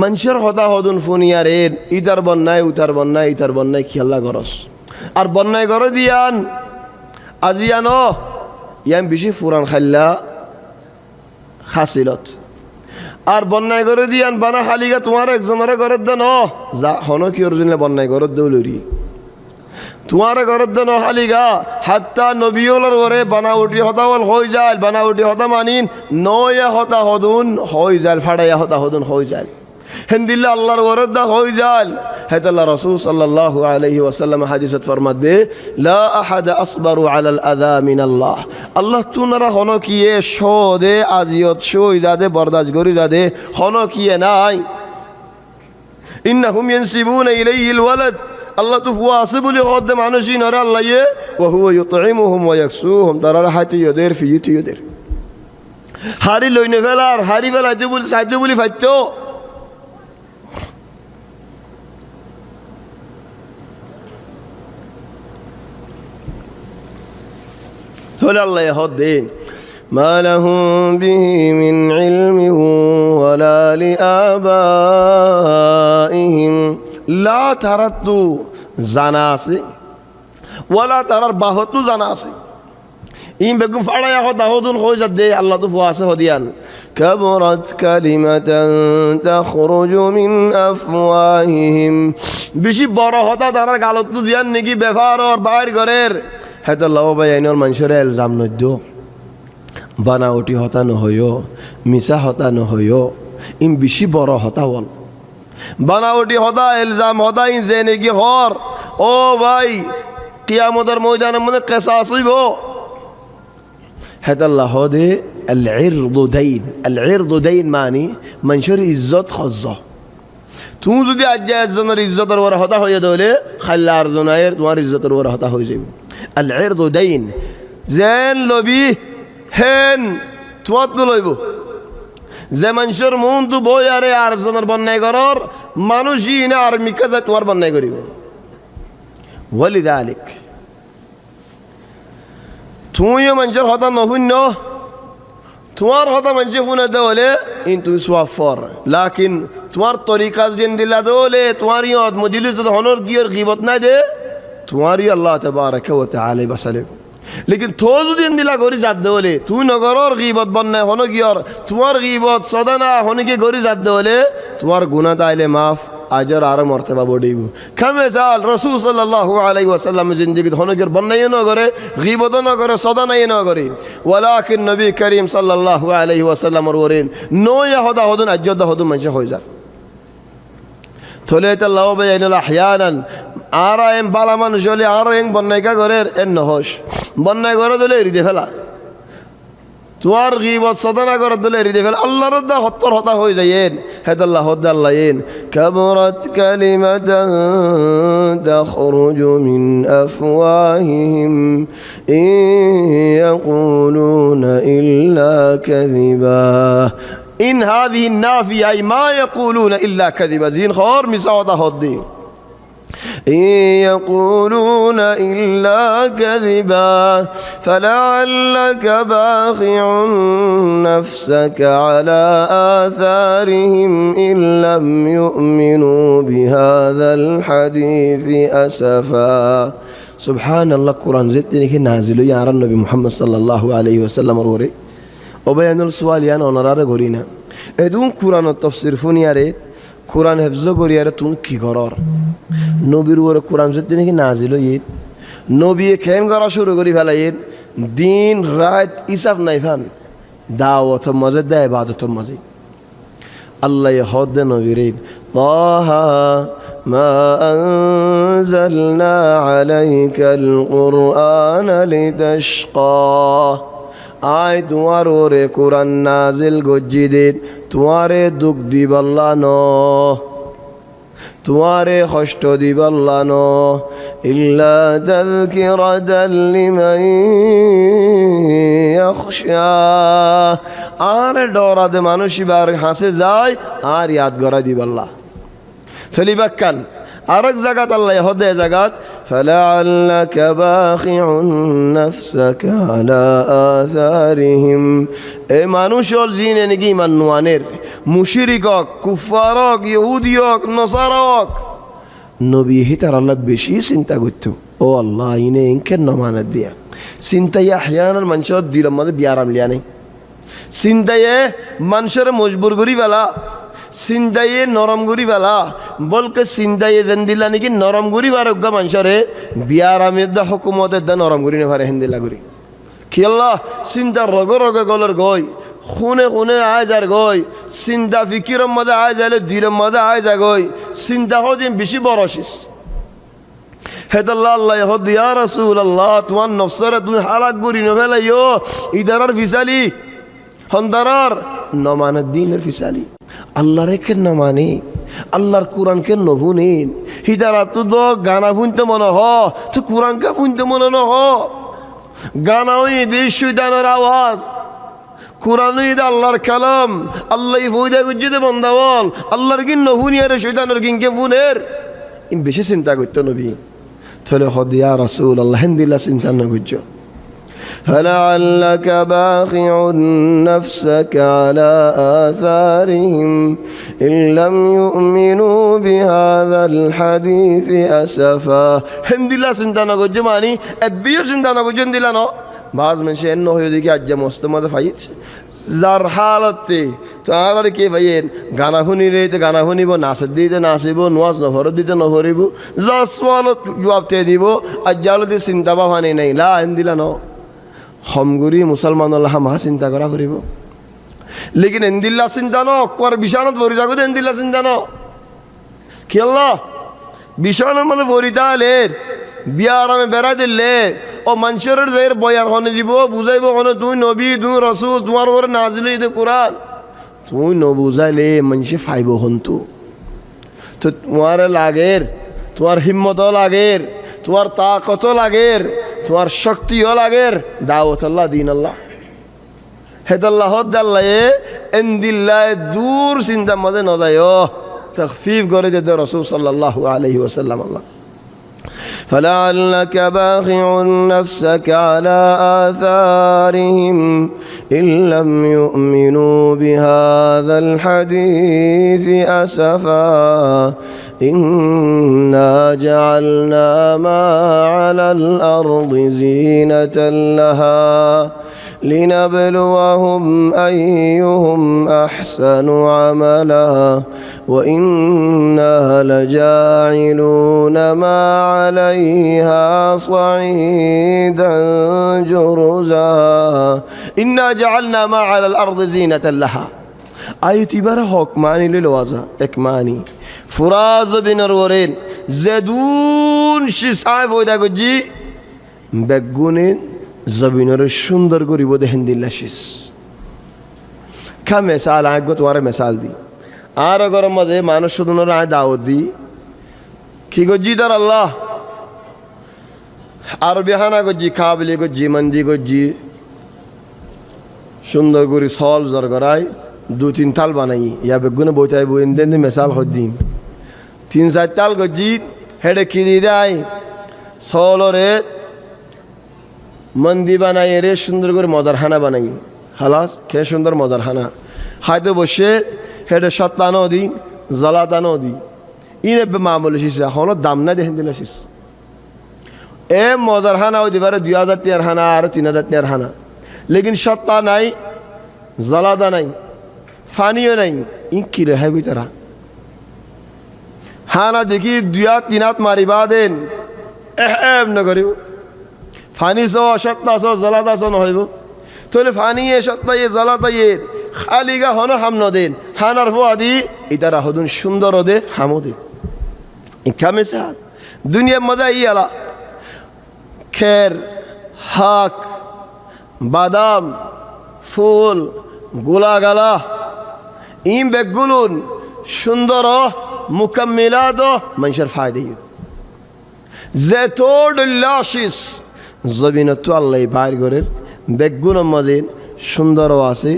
মানুষের হতা হদুন ফুনিয়ারে ইটার বন্যায় উতার বন্যায় ইটার বন্যায় খেলা করস আর বন্যায় করে দিয়ান আজিয়ান ইয়ান বেশি ফুরান খাইলা খাসিলত আর বন্যায় করে দিয়ান বানা খালিগা তোমার একজনের ঘরের দেন যা হন কি অর্জুন বন্যায় ঘরের দৌলরি তোমার ঘরের দেন খালিগা হাত্তা নবীওলার ঘরে বানাউটি হতাওয়াল হয়ে যায় বানাউটি হতা মানিন নয়া হতা হদুন হয়ে যায় ফাড়াইয়া হতা হদুন হয়ে যায় হিন্দিল্লা আল্লাহর ঘরের দা হয়ে যায় হেতাল্লাহ রসুল সাল্লাল্লাহু আলাইহি ওয়াসাল্লাম হাদিসত ফরমাত দে লা আহাদ আসবারু আলাল আযা মিনাল্লাহ আল্লাহ তুনারা হন কিয়ে শোদে আজিয়ত শোই যাদে বরদাস্ত করি যাদে হন কিয়ে নাই ইন্নাহুম ইয়ানসিবুনা ইলাইহিল ওয়ালাদ আল্লাহ তো ফুয়া আছে বলে হদ মানুষই নরে আল্লাহ ইয়ে ওয়া হুয়া ইউতঈমুহুম ওয়া ইয়াকসুহুম তারা হাতি ইয়াদের ফিতি ইয়াদের হারি লইনে ফেলার হারি ফেলাইতে বলি সাইতে বলি ফাইতো هل الله يهدين ما لهم به من علم ولا لآبائهم لا تردوا زناسي ولا ترى باهتو زناسي إن بكم فعلا يهود هودون خوجت دي الله تفواسه هديان كبرت كلمة تخرج من أفواههم بشي برهتا ترى قالت زيان نجي بفار اور باهر غرير هذا الله بيانور منشر الزام ندو বানাউটি হতা নহয়ও মিছা হতা নহয়ও ইম বেশি বড় হতা বল বানাউটি হতা ইলজাম হতা ইন যে নেকি হর ও ভাই কিয়ামতের ময়দানের মধ্যে কিসাস হইব هذا الله هدي العرض دين العرض دين معني منشر ইজ্জত খজ্জা তুমি যদি আজ একজনের ইজ্জতের ওরা হতা হয়ে দলে খাল্লা আরজনের তোমার ইজ্জতের ওরা হতা হয়ে যাবে العرض دين زين لبي হেন তোমার তো লইব যে মানুষের মন তো বই আরে আর জনের বন্যায় করার মানুষই না আর মিকা যায় তোমার বন্যায় করিব ওয়ালিদালিক তুমিও মানুষের হতা নহুন্য তোমার হতা মানুষে শুনে দেওয়ালে ইন তুমি সোয়াফর লাকিন তোমার তরিকা যেন দিলা দেওয়ালে তোমার ইয়ত মজিলিস হনর গিয়র গিবত নাই দে তোমারই আল্লাহ তাবারাকা ওয়া তাআলা বাসালে लेकिन थो যদি দিলা গরি জাত দেওলে তুই নগরর গীবত বন্যায় হন গিয়র তোমার গীবত সদানা হনকে গরি জাত দেওলে তোমার গুনাহ তাইলে মাফ আজর আর মর্তবা বড়িব কামেজাল রাসূল সাল্লাল্লাহু আলাইহি ওয়াসাল্লাম জিন্দেগি হনকের বন্যায় ন করে গীবত ন করে সদানাই ন করে ওয়ালাকিন নবী করিম সাল্লাল্লাহু আলাইহি ওয়াসাল্লাম ওরেন নয়া হদা হদন আজ্জদ হদন মানুষ হয়ে যায় থলেত আল্লাহ বাইনাল আহয়ানান আর এম বালা মানুষ হলে আর এম বন্যায় কা ঘরের এন নহস বন্যায় ঘরে দিলে এড়িতে ফেলা তোমার গীবত সদনা করে দিলে হৃদয় ফেল আল্লাহর দা হত্তর হতা হয়ে যায়েন হেদাল্লাহ হদ্দাল্লাহেন কাবরাত কালিমাতান তাখরুজু মিন আফওয়াহিহিম ইন ইয়াকুলুনা ইল্লা কাযিবা ইন হাযিহি নাফিয়া মা ইয়াকুলুনা ইল্লা কাযিবা জিন খর মিসাওয়াতা হদ্দি إن يقولون إلا كذبا فلعلك باخع نفسك على آثارهم إن لم يؤمنوا بهذا الحديث أسفا سبحان الله قرآن زدني كي نازل يا النبي محمد صلى الله عليه وسلم روري وبيان السؤال يانا ونرار غورينا ادون قرآن التفسير فنياري কোরআন হেফজ করিয়ারে তুমি কি করার নবীর উপরে কোরআন যদি নাকি নাজিল হইত নবী খেন করা শুরু করি ফেলাইত দিন রাত ইসাব নাই ফান দাওয়াত মজে দেয় ইবাদত মজে আল্লাহ হদ নবীর তাহা মা আনজালনা আলাইকাল কুরআন লিতাশকা আয় তোমার ওরে কোরআন নাজিল গজ্জিদের তোমারে দুঃখ দিবাল্লা ন তোমারে কষ্ট দিবাল্লা ন ইল্লা তাযকিরাতাল লিমান ইয়াখশা আর ডরাতে মানুষ বার হাসে যায় আর ইয়াদ করা দিবাল্লা চলিবাক্কান আরেক জায়গাত আল্লাহ হদে জায়গাত فلعلك باخع نفسك على آثارهم এ মানুষ হল জিনে নাকি ইমান নোয়ানের মুশরিক হক কুফার হক ইহুদি হক নসারা হক নবী হিতার আল্লাহ বেশি চিন্তা করত ও আল্লাহ ইনে ইনকেন নমানত দিয়া চিন্তায় আহয়ানার মানুষের দিলের মধ্যে বিয়ারাম লিয়া নেই চিন্তায় মানুষের মজবুর করি বেলা চিন্তায়ে নরম গুড়ি বেলা বলকে চিন্তায়ে যেন দিলা নাকি নরম গুড়ি বারজ্ঞ মানুষরে বিয়ার আমের দা হকুমতের দা নরম গুড়ি নেভারে হেন্দিলা গুড়ি কি আল্লাহ চিন্তা রগে রগে গলের গই খুনে খুনে আয় যার গই চিন্তা ফিকিরর মধ্যে আয় যাইলে দিলের মধ্যে আয় যা গই চিন্তা হদিন বেশি বরসিস হেদাল্লাহ আল্লাহ হদ ইয়া রাসূলুল্লাহ তোমার নফসরে তুমি হালাক গুড়ি নভেলাইও ইদারার ফিসালি হন্দারার নমানের দিনের ফিসালি আল্লাহরে কেন মানে আল্লাহর কোরআন কেন নভুনেন হিদারা তো গানা শুনতে মনে হ তো কোরআনকে শুনতে মনে ন হ গানা ওই দেশ শৈতানের আওয়াজ কোরআন ঈদ আল্লাহর কালাম আল্লাহ ফয়দা গুজ্জিতে বন্দাবল আল্লাহর কিন নভুনিয়ারে শৈতানের কিনকে ফুনের ইন বেশি চিন্তা করতো নবী তাহলে হদ ইয়া রাসূলুল্লাহ হিন্দিলা চিন্তা না গুজ্জ فلعلك باخع نفسك على آثارهم إن لم يؤمنوا بهذا الحديث أسفا هندلا سنتانا جماني أبيو سنتانا جندلا نو بعض من شيء إنه يديك أجمع مستمد فايت যার হালতে তো আর কে ভাইয়ের গানা শুনিলে তো গানা শুনিব নাচত দিতে নাচিব নোয়াজ নভরত দিতে নভরিব যা সোয়ালত জবাবতে দিব আর জালতে চিন্তা ভাবানি নাই লা হিন্দিলা ন হমগুড়ি মুসলমান মহা চিন্তা করা করিব লেকিন এন্দিল্লা চিন্তা ন কর বিছানত ভরি যাগো এন্দিল্লা চিন্তা ন কি আল্লাহ বিছানার মধ্যে ভরি তাহলে বিয়া আরামে বেড়া দিলে ও মানুষের যাই বয়ার হনে দিব বুঝাইব হনে তুই নবী তুই রসুল তোমার উপরে নাজিল দে কোরআন তুই নবুঝাইলে মানুষে ফাইব হন্তু তো তোমার লাগের তোমার হিম্মতও লাগের তোমার তাকতও লাগের তোমার শক্তিও লাগের দাওয়াত আল্লাহ দিন আল্লাহ হেদাল্লাহ হদ্দাল্লাহ এন্দিল্লাহ দূর চিন্তার মধ্যে ন যায় তখফিফ করে দে রসুল সাল্লাল্লাহু আলাইহি ওয়াসাল্লাম আল্লাহ فلعلك باخع نفسك على آثارهم إن لم يؤمنوا بهذا الحديث أسفا إنا جعلنا ما على الأرض زينة لها لنبلوهم أيهم أحسن عملا وإنا لجاعلون ما عليها صعيدا جرزا إنا جعلنا ما على الأرض زينة لها آيتي برا حكماني للوازا إكماني فراز بن الورين زدون شسعي فويدا قجي بقونين জবিনের সুন্দর করিব দেখেন দিল্লাশিস খা মেসাল আগে তোমার মেসাল দি আর গরম মধ্যে মানুষ শুধু আয় দাওয়াত দি কি গজ্জি তার আল্লাহ আর বেহানা গজ্জি খাবলি গজ্জি মন্দি গজ্জি সুন্দর করে সল জর করাই 2-3 তাল বানাই ইয়া বেগুনে বইটাই বই দেন মেসাল হদ্দিন 3-4 তাল গজ্জি হেডে খিদি দেয় সলরে মন্দি বানাই রে সুন্দর করে মজার খানা বানাই হালাস খেয়ে সুন্দর মজার খানা খাইতে বসে হেডে সত্তানো দি জ্বালাতানো দি ইনে মামুলি শিস এখনো দাম না দেখেন দিলে শিস এ মজার খানা ওই দিবারে 2000 টাকার খানা আর 3000 টাকার খানা লেকিন সত্তা নাই জ্বালাদা নাই ফানিও নাই ই কি রে হ্যাঁ তারা হানা দেখি 2-3 হাত মারিবা দেন এম না করিব ফানি সো সত্তা সো জ্বালাদা সো নহইব তাহলে ফানি এ সত্তা এ জ্বালাদা এ খালিগা হন হাম নদেন হানার ফুয়াদি ইতারা হদুন সুন্দর দে হামো দে ইকামে সাথ দুনিয়ার মজা ই আলা খের হাক বাদাম ফুল গোলা গালা ইম বেগুলুন সুন্দর মুকাম্মিলাত মানুষের ফায়দা যে তোডল্লাশিস জবিনত আল্লাহ বাইর গরের বেগুন মদিন সুন্দরও আছে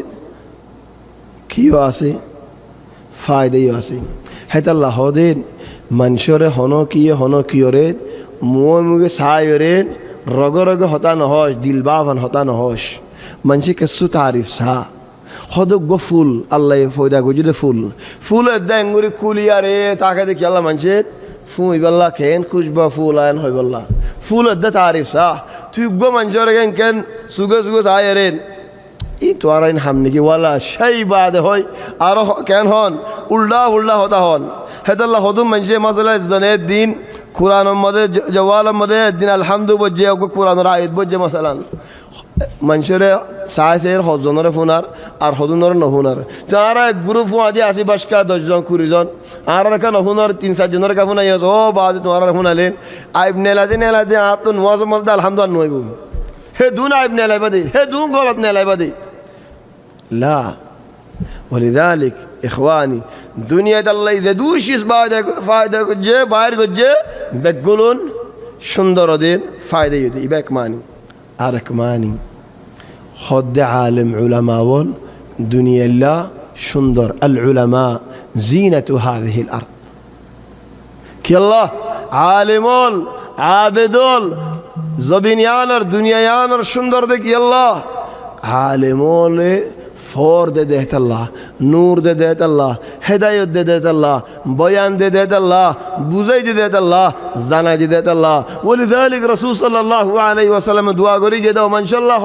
কিও আছে ফায়দাও আছে হেতাল্লাহ হদিন মানুষরে হন কিয়রে মুয়ে মুগে সায়রে রগ রগ হতা নহস দিল বাভান হতা নহস মানুষে কেসু তারিফ সা হদক গো ফুল আল্লাহ ফয়দা গুজিলে ফুল দেঙ্গুরি কুলিয়ারে তাকে দেখি আল্লাহ মানুষের ফুই বল্লা খেন খুশবা ফুল আয়ন হয় বল্লা ফুল তারিফ সা তুই গো মানুষরে কেন সুগে সায়রেন ই তো আর হাম নাকি ওয়ালা সেই বাদে হয় আরো কেন হন উল্টা হতা হন হেতাল্লাহ হদুম মানুষে মাসালা জনের দিন কোরআনের মধ্যে জওয়ালের মধ্যে দিন আলহামদু বজ্জে কোরআনের আয়াত বজ্জে মাসালান মানুষের সাহের হজনের ফোনার আর হদুনের নহুনার তো আর এক গ্রুপ ফোন আদি 80 কা 10 জন 20 জন আর একটা নহুনার 3-4 জনের কা ফোন আইয়া ও বাদ তোমার ফোনালেন আইব নেলাদে আতুন ওয়াজ মধ্যে আলহামদুলিল্লাহ নইব হে দুন আইব নেলাইবা দে হে দুন গলত নেলাইবা দে لا ولذلك إخواني دنيا الله إذا دوشيس فايدة كجة باير كجة بقولون شندر دين فايدة يدي يبقى ماني أرك ماني خد عالم علماء دنيا الله شندر العلماء زينة هذه الأرض كي الله عالمون عابدون زبين يانر دنيا يانر شندر دك يالله عالمون ফর দে দেত আল্লাহ নূর দে দেত আল্লাহ হেদায়ত দে দেত আল্লাহ বয়ান দে দেত আল্লাহ বুঝাই দে দেত আল্লাহ জানাই দে দেত আল্লাহ ওলিযালিক রাসূল সাল্লাল্লাহু আলাইহি ওয়াসাল্লাম দোয়া করি যে দাও মানশাল্লাহ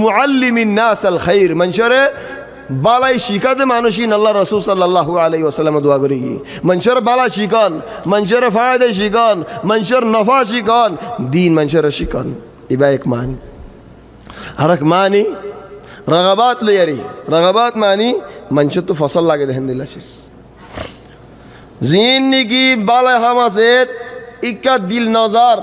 মুআল্লিমিন নাস আল খাইর মানুষরে বালাই শিখাতে মানুষিন আল্লাহ রাসূল সাল্লাল্লাহু আলাইহি ওয়াসাল্লাম দোয়া করি মানুষের বালা শিখান মানুষের ফায়দা শিখান মানুষের নফা শিখান দিন মানুষের শিখান ইবা এক মান আর এক মানি رغبات ليري رغبات ماني منشط فصل لاگه دهن دلاشيس زندگی بالا حماسه ইকা দিল নজর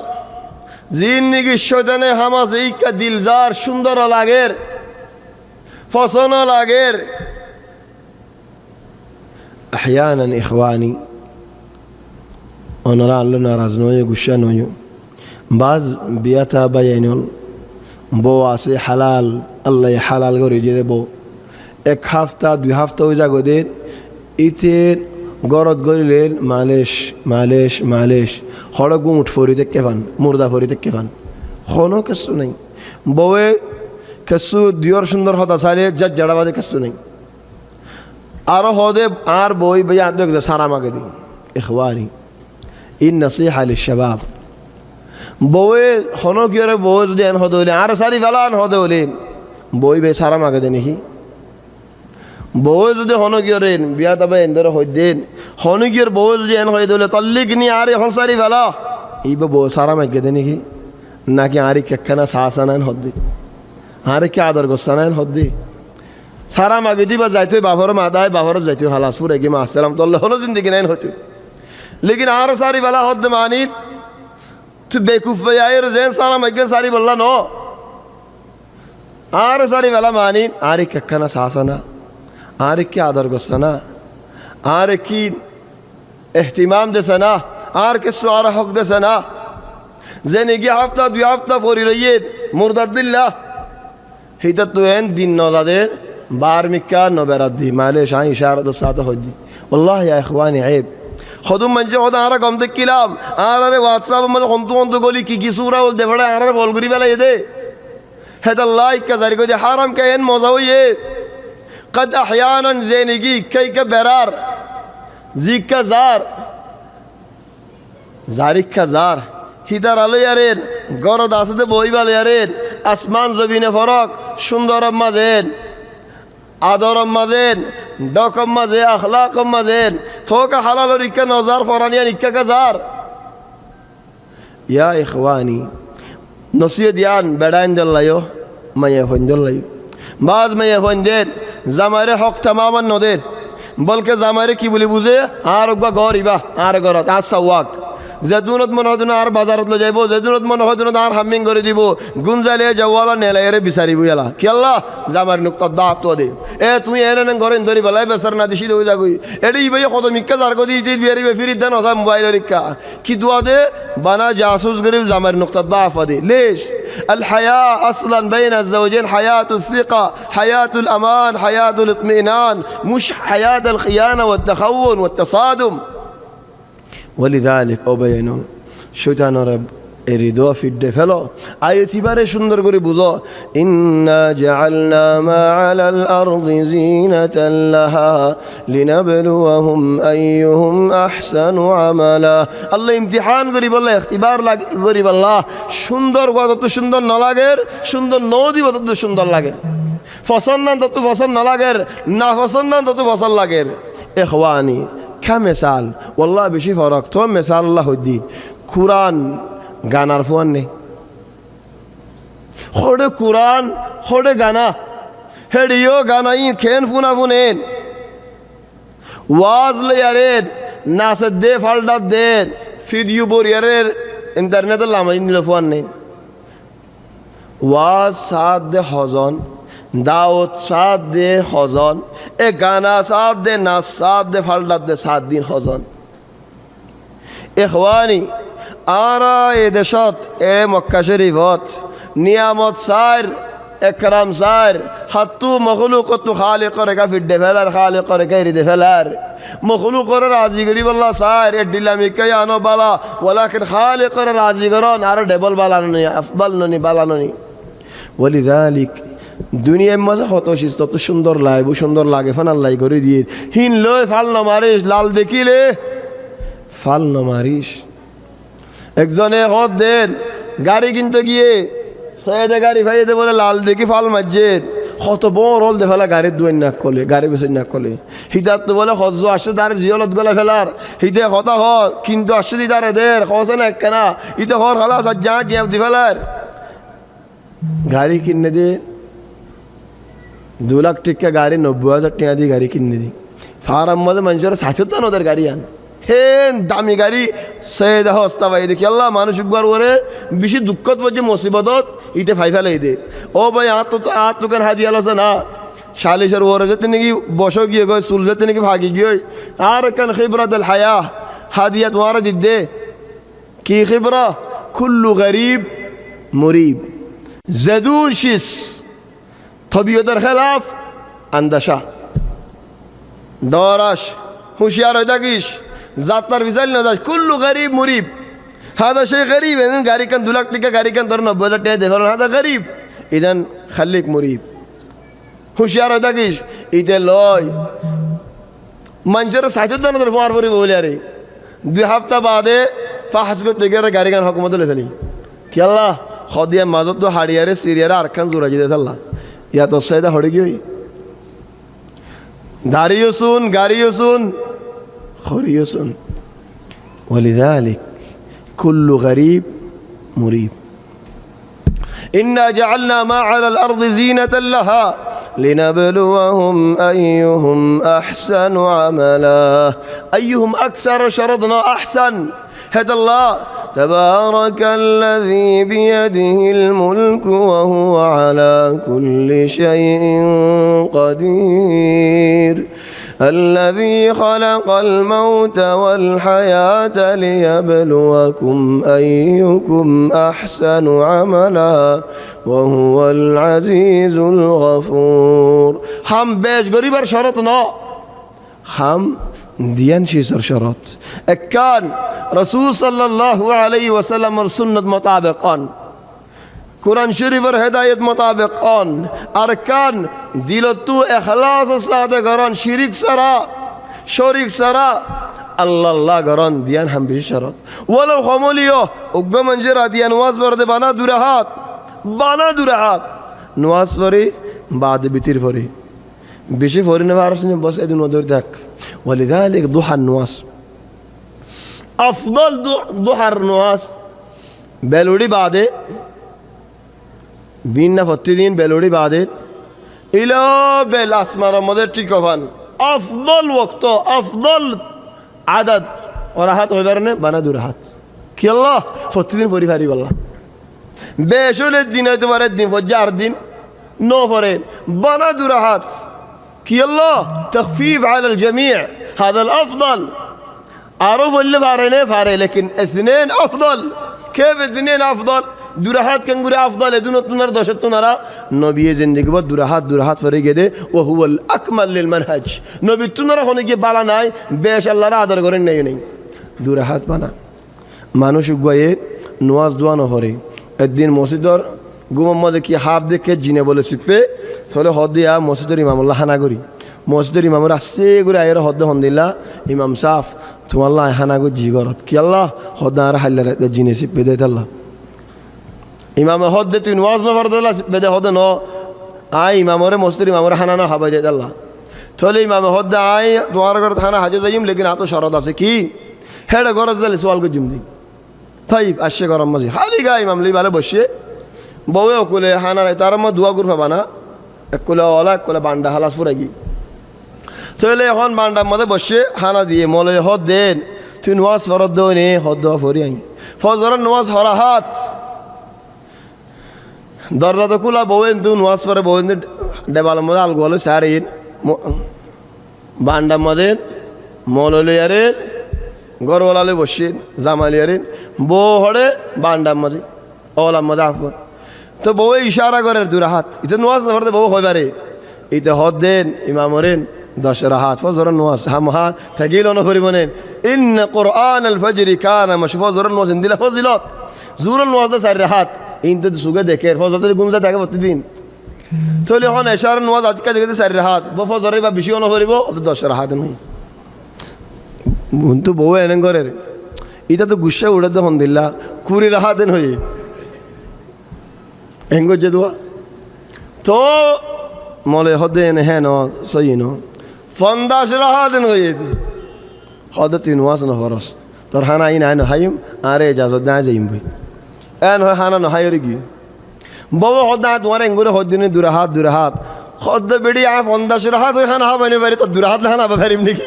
জিন্দেগি শয়তানে হামাসে ইকা দিলজার সুন্দর লাগের ফসন লাগের احيانا اخواني ونرى الله ناراض نوي গুসা নয় বাজ বিয়াতা বায়াইনল বউ আছে হালাল আল্লাহ হালাল করে দিয়ে দেব 1 হপ্তাহ 2 হপ্তাহ ওই জাগদের ইতের গরদ গরিলেন মালেশ হড়ক উঠ ফরিতে কেফান মুর্দা ফরিতে কেফান হনো কিছু নাই বউয়ে কিছু দিয়র সুন্দর হতা চাইলে যা জাড়াবাদে কিছু নাই আরো হদে আর বই ভাই আদক সারা মাগে দি ইখওয়ানি ইন নসিহা লিশবাব বউয়ে হনো কি রে বউ যদি এন হদে হলে আর সারি ফেলান হদে হলেন বই বে সারা মাগে দে নাকি বউ যদি হনো কি রে বিয়া তবে এন্দরে হই দেন হনো কি বউ যদি এন হই দলে তল্লিক নি আরে হন সারি ফেলা ইবা বউ সারা মাগে দে নাকি নাকি আরে কেখানা সাসানান হদ্দি আরে কি আদর গোসানান হদ্দি সারা মাগে দিবা যাইতো বাবর মাদায় বাবর যাইতো হালাসপুর এগি মা আসসালাম তল্লে হনো জিন্দেগি নাইন হতো লেকিন আর সারি ফেলা হদ্দে মানি তো বেকুফ আয়ের জেন সারা মাগে সারি বললা ন আর সারি বেলা মানিন আর কেখানা সাসানা আর কি আদর গোসানা আর কি এহতিমাম দেছে না আর কিছু আর হক দেছে না যে নাকি হাফতা 2 হাফতা পরি রইয়ে মুরদাদিল্লাহ হিতা তো এন দিন নলাদের বার মিক্কা নবেরাত দি মালে শাহ ইশারাত সাথে হদি والله يا اخواني عيب خدوم من جو هذا أنا قام تكلام أنا واتساب ماذا خنتو قولي كي سورة ولا دفعة أنا بقول قريب ولا يده هذا الله كذا يقول حرام كائن موضوعي قد أحيانا زينجي كي كبرار زيك زار زارك كزار هيدار على يارين غرض أسد بوي بالي يارين أسمان زبين فرق شندر مازين আদর মাঝেন ডকম মাঝে আখলাক মাঝেন থোকা হালাল রিকা নজার ফরানিয়া নিকা কাজার ইয়া ইখওয়ানি নসিয়ে দিয়ান বেড়াইন দল্লায়ো মাইয়া ফন দল্লায়ো বাজ মাইয়া ফন দেন জামাইরে হক তামামান নদেন বলকে জামাইরে কি বলি বুঝে আর গা গরিবা আর গরত আর সাওয়াক যেদুনত মনে হয় আর বাজারত লো যাইব যেদুনত মনে হয় আর হামিং করে দিব গুঞ্জালে যাওয়ালা নেলাইরে বিচারিব এলা কি আল্লাহ জামার নুক্তা দাঁত তো দে এ তুই এনে ঘরে ধরি বেলাই বেসার না দিছি হয়ে যাবি এটি ভাই কত মিক্কা যার কদি ইতি বিয়ারিবে ফিরিত দেন হসা মোবাইলের রিক্কা কি দোয়া দে বানা জাসুস গরিব জামার নুক্তা দাঁত দে লেশ الحياة أصلا بين الزوجين حياة الثقة حياة الأمان حياة الاطمئنان مش حياة الخيانة والتخون والتصادم ولذلك أبينوا شيطان رب এরিদো ফিডে ফেলো আইতিবারে সুন্দর করে বুঝো ইন্না জাআলনা মা আলাল আরদি জিনাতান লাহা লিনাবলুয়াহুম আইয়ুহুম আহসানু আমালা আল্লাহ ইমতিহান করি বললে ইখতিবার করি বললা সুন্দর কত সুন্দর না লাগে সুন্দর নদী কত সুন্দর লাগে পছন্দ না তত পছন্দ না লাগে না পছন্দ না তত পছন্দ লাগে ইখওয়ানি কা মিসাল والله বেশি ফরক তো মিসাল আল্লাহ দি কুরআন গানার ফোন নেই হড়ে কুরআন হড়ে গানা হেডিও গানাই খেন ফুনা ফুনেন ওয়াজ লেয়ারের নাসে দে ফালডা দে ভিডিও বরিয়ারের ইন্টারনেটে লামাই নিলে ফোন নেই ওয়াজ সাদ দে হজন দাওয়াত সাদ দে হজন এ গানা সাদ দে নাচ সাদ দে ফালডা দে 7 দিন হজন ইখওয়ানি আরা এ দেশত এ মক্কা শরীফত নিয়ামত সার একরাম সার হাত্তু মখলুকত খালিক রেখা ফিডে ফেলার খালিক রেখা রিদে ফেলার মখলুক রাজি করি বললা সার এ ডিলামি কে আনো বালা ওয়ালাকিন খালিক রাজি করন আর ডবল বালানি আফদাল ননি বালানি ওয়ালিযালিক দুনিয়ার মধ্যে কত শিস্ত তো সুন্দর লাগে সুন্দর লাগে ফানাল্লাই করে দিয়ে হিন লই ফাল না মারিস লাল দেখিলে ফাল না মারিস একজনে হদ দেন গাড়ি কিনতে গিয়ে সৈয়দে গাড়ি ভাইতে বলে লাল দেখি ফাল মারছেন কত বড় রোল দে ফেলা গাড়ির দুই নাক কলে গাড়ি বেসে নাক কলে হিদাত তো বলে হজ আসছে তার জিয়লত গলা ফেলার হিদে কথা হর কিন্তু আসছে দি তারে দের কসে না কেনা ইতে হর খালা যা টিয়াপ দি ফেলার গাড়ি কিনে দে 2 লাখ টাকা গাড়ি 90,000 টাকা দিয়ে গাড়ি কিনে দি ফারাম মধ্যে মানুষের সাথে ওদের গাড়ি আন হেন দামি গাড়ি সৈয়দ হস্তা ভাই দেখি আল্লাহ মানুষ একবার ওরে বেশি দুঃখত বলছে মুসিবতত ইতে ফাই ফেলাই দে ও ভাই আত তোকেন হাদিয়াল আছে না শালিশের ওরে যেতে নাকি বসো গিয়ে গয় চুল যেতে নাকি ভাগি গিয়ে আর কেন খিবরাত আল হায়া হাদিয়া তোমার দিদ্দে কি খিবরা কুল্লু গরিব মুরিব জেদুন শিস তবিয়তের খেলাফ আন্দাশা ডরাস হুঁশিয়ার হয়ে থাকিস যাত্রার বিচাল না যাস কুল্লু গরিব মুরিব হাদা সে গরিব এদিন গাড়ি কান 2 লাখ টাকা গাড়ি কান তোর 90,000 টাকা দেখল হাদা গরিব ইদান খালিক মুরিব হুঁশিয়ার হয়ে থাকিস ইতে লয় মানুষের সাইতে দান তোর ফোয়ার পরি বলে আরে 2 সপ্তাহ বাদে ফাহাস করতে গিয়ে গাড়ি কান হকমত লে ফেলি কি আল্লাহ খদিয়া মাজত তো হাড়িয়ারে সিরিয়ারে আর খান জোড়া যেতে আল্লাহ ইয়া তোর সাইদা হড়ে গিয়ে দাঁড়িয়ে শুন গাড়িও শুন خريص ولذلك كل غريب مريب إنا جعلنا ما على الأرض زينة لها লিনাবলুয়াহুম আইয়ুহুম আহসানু আমালা। আইয়ুহুম আকসার শরত ন আহসান। হেদ আল্লাহ তাবারাকাল্লাযী বিয়াদিহিল মুলকু ওয়া হুয়া আলা কুল্লি শাইইন কাদির। الذي خلق الموت والحياة ليبلوكم أيكم أحسن عملا وهو العزيز الغفور. هم বেশ গরিবের শরত ন, هم দিয়ান শিসর শরত। একান রাসূল সাল্লাল্লাহু আলাইহি ওয়াসাল্লামের সুন্নাত মোতাবেক অন, কুরআন শরীফের হেদায়েত মোতাবেক অন, আরকান দিলতু ইখলাস সাদে গরন, শিরিক সারা শরিক সারা আল্লাহ গরন দিয়ান হাম বেশি শরত। ওয়ালাউ খমলিও উগ্গ মঞ্জরা দিয়ান ওয়াজ বরদে বানা দুরাহাত, বানা দুরাহাত নওয়াজ পড়ি বাদ বিতির পড়ি বেশি পড়ি না পারছিস বস এদিন ওদের দেখ। ওয়ালিযালিক দুহার নওয়াজ আফদল, দুহার নওয়াজ বেলুড়ি বাদে বিনা প্রতিদিন বেলুড়ি বাদে ইলো বেল আসমার মধ্যে টিকফান আফদল ওয়াক্ত আফদল আদাদ ওরাহাত হইবার নে বানা দুরাহাত। কি আল্লাহ প্রতিদিন পড়ি পারি বললাম বেশলের দিন হইতে পারে দিন ফজ্জার দিন ন পরে বানা দুরাহাত। কি আল্লাহ তখফিফ আলাল জামি' হাদাল আফদল। আরো বললে পারে নে পারে লেকিন ইসনাইন আফদল। كيف اثنين افضل؟ দুরাহাত কেঙ্গুরে আফদল এদুন তুনার দশত তুনারা নবী জিন্দেগি বদ দুরাহাত ফরিগে দে ও হুয়াল আকমাল লিল মানহাজ। নবী তুনারা হনে গিয়ে বালা নাই বেশ আল্লাহর আদর করেন নাই নাই দুরাহাত বানা মানুষ গয়ে নওয়াজ দোয়া নহরে। একদিন মসজিদর গুমম্মদে কি হাফ দেখে জিনে বলে সিপে থলে হদ দিয়া মসজিদের ইমামুল্লাহ হানা করি। মসজিদের ইমামুর আসছে করে আয়ের হদ্দে হন্দিল্লা ইমাম সাফ তোমাল্লাহ হানা গো জি গরত। কি আল্লাহ হদ্দা আর হাল্লার জিনে সিপে দে আল্লাহ ইমাম হদ দে তুই নওয়াজ ন ফরদলা বেদে হদ ন আই ইমামরে মসজিদের ইমামরে হানা না হাবা যায় আল্লাহ থলে ইমাম হদ আই তোমার ঘর হানা হাজে যাইম লেকিন আতো শরত আছে কি হেডে গরজ জালে সওয়াল গো জিমদি তাই আসছে গরম মাঝে খালি গা ইমাম লি ভালো বসে বউয়ে কোলে হানা তার মা দুয়া গুরফা বানা এক কোলে ওলা এক কোলে বান্ডা হালাস ফুরাই গি থলে এখন বান্ডার মধ্যে বসে হানা দিয়ে মলে হদ দেন তুই নওয়াজ ফরদ দো নে হদ দোয়া ফরি আই ফজরের নওয়াজ হরাহাত দরজা তো খোলা বউয়েন তু নওয়াজ পরে বউয়েন দেবালের মধ্যে আলগো হলো সারিন বান্ডার মধ্যে মৌলিয়ারেন গরওয়ালালে বসেন জামালিয়ারেন বউ হড়ে বান্ডার মধ্যে ওলার মধ্যে আফর তো বউ ইশারা করে দুরাহাত ইতে নওয়াজ না পড়তে বউ হইবারে ইতে হদ দেন ইমামরেন 10 রাহাত ফজর নওয়াজ হামহা থাকিল না পরিমাণেন ইন কুরআন আল ফজর কানা মাশফজর নওয়াজ দিলা ফজিলত জুরুল নওয়াজ 4 রাহাত ইনতে সুগে দেখে ফজরের গুমজা থাকে প্রতিদিন তলে হন এশার নওয়াজ আজকে দেখতে 4 রাহাত ফজরে বা বেশি না করিব অত 10 রাহাত নাই বন্ধু বউ এনে করে এটা তো গুসা উড়ে তো হন্দিল্লা 20 রাহাত হই এঙ্গো যে দোয়া তো মলে হদে এনে হ্যাঁ ন সই ন 50 রাহাত হই হদে তুই নওয়াজ না ফরস তোর হানা ইন আইন হাইম আরে ইজাজত না যাইম ভাই এন হয় হানা ন হাইরে কি বউ হদা তোমার এঙ্গুরে হদিনে দুরাহাত হদ বেড়ি আয় 50 রাহাত হই হানা হাবানি পারি তো দুরাহাত হানা পারিম নাকি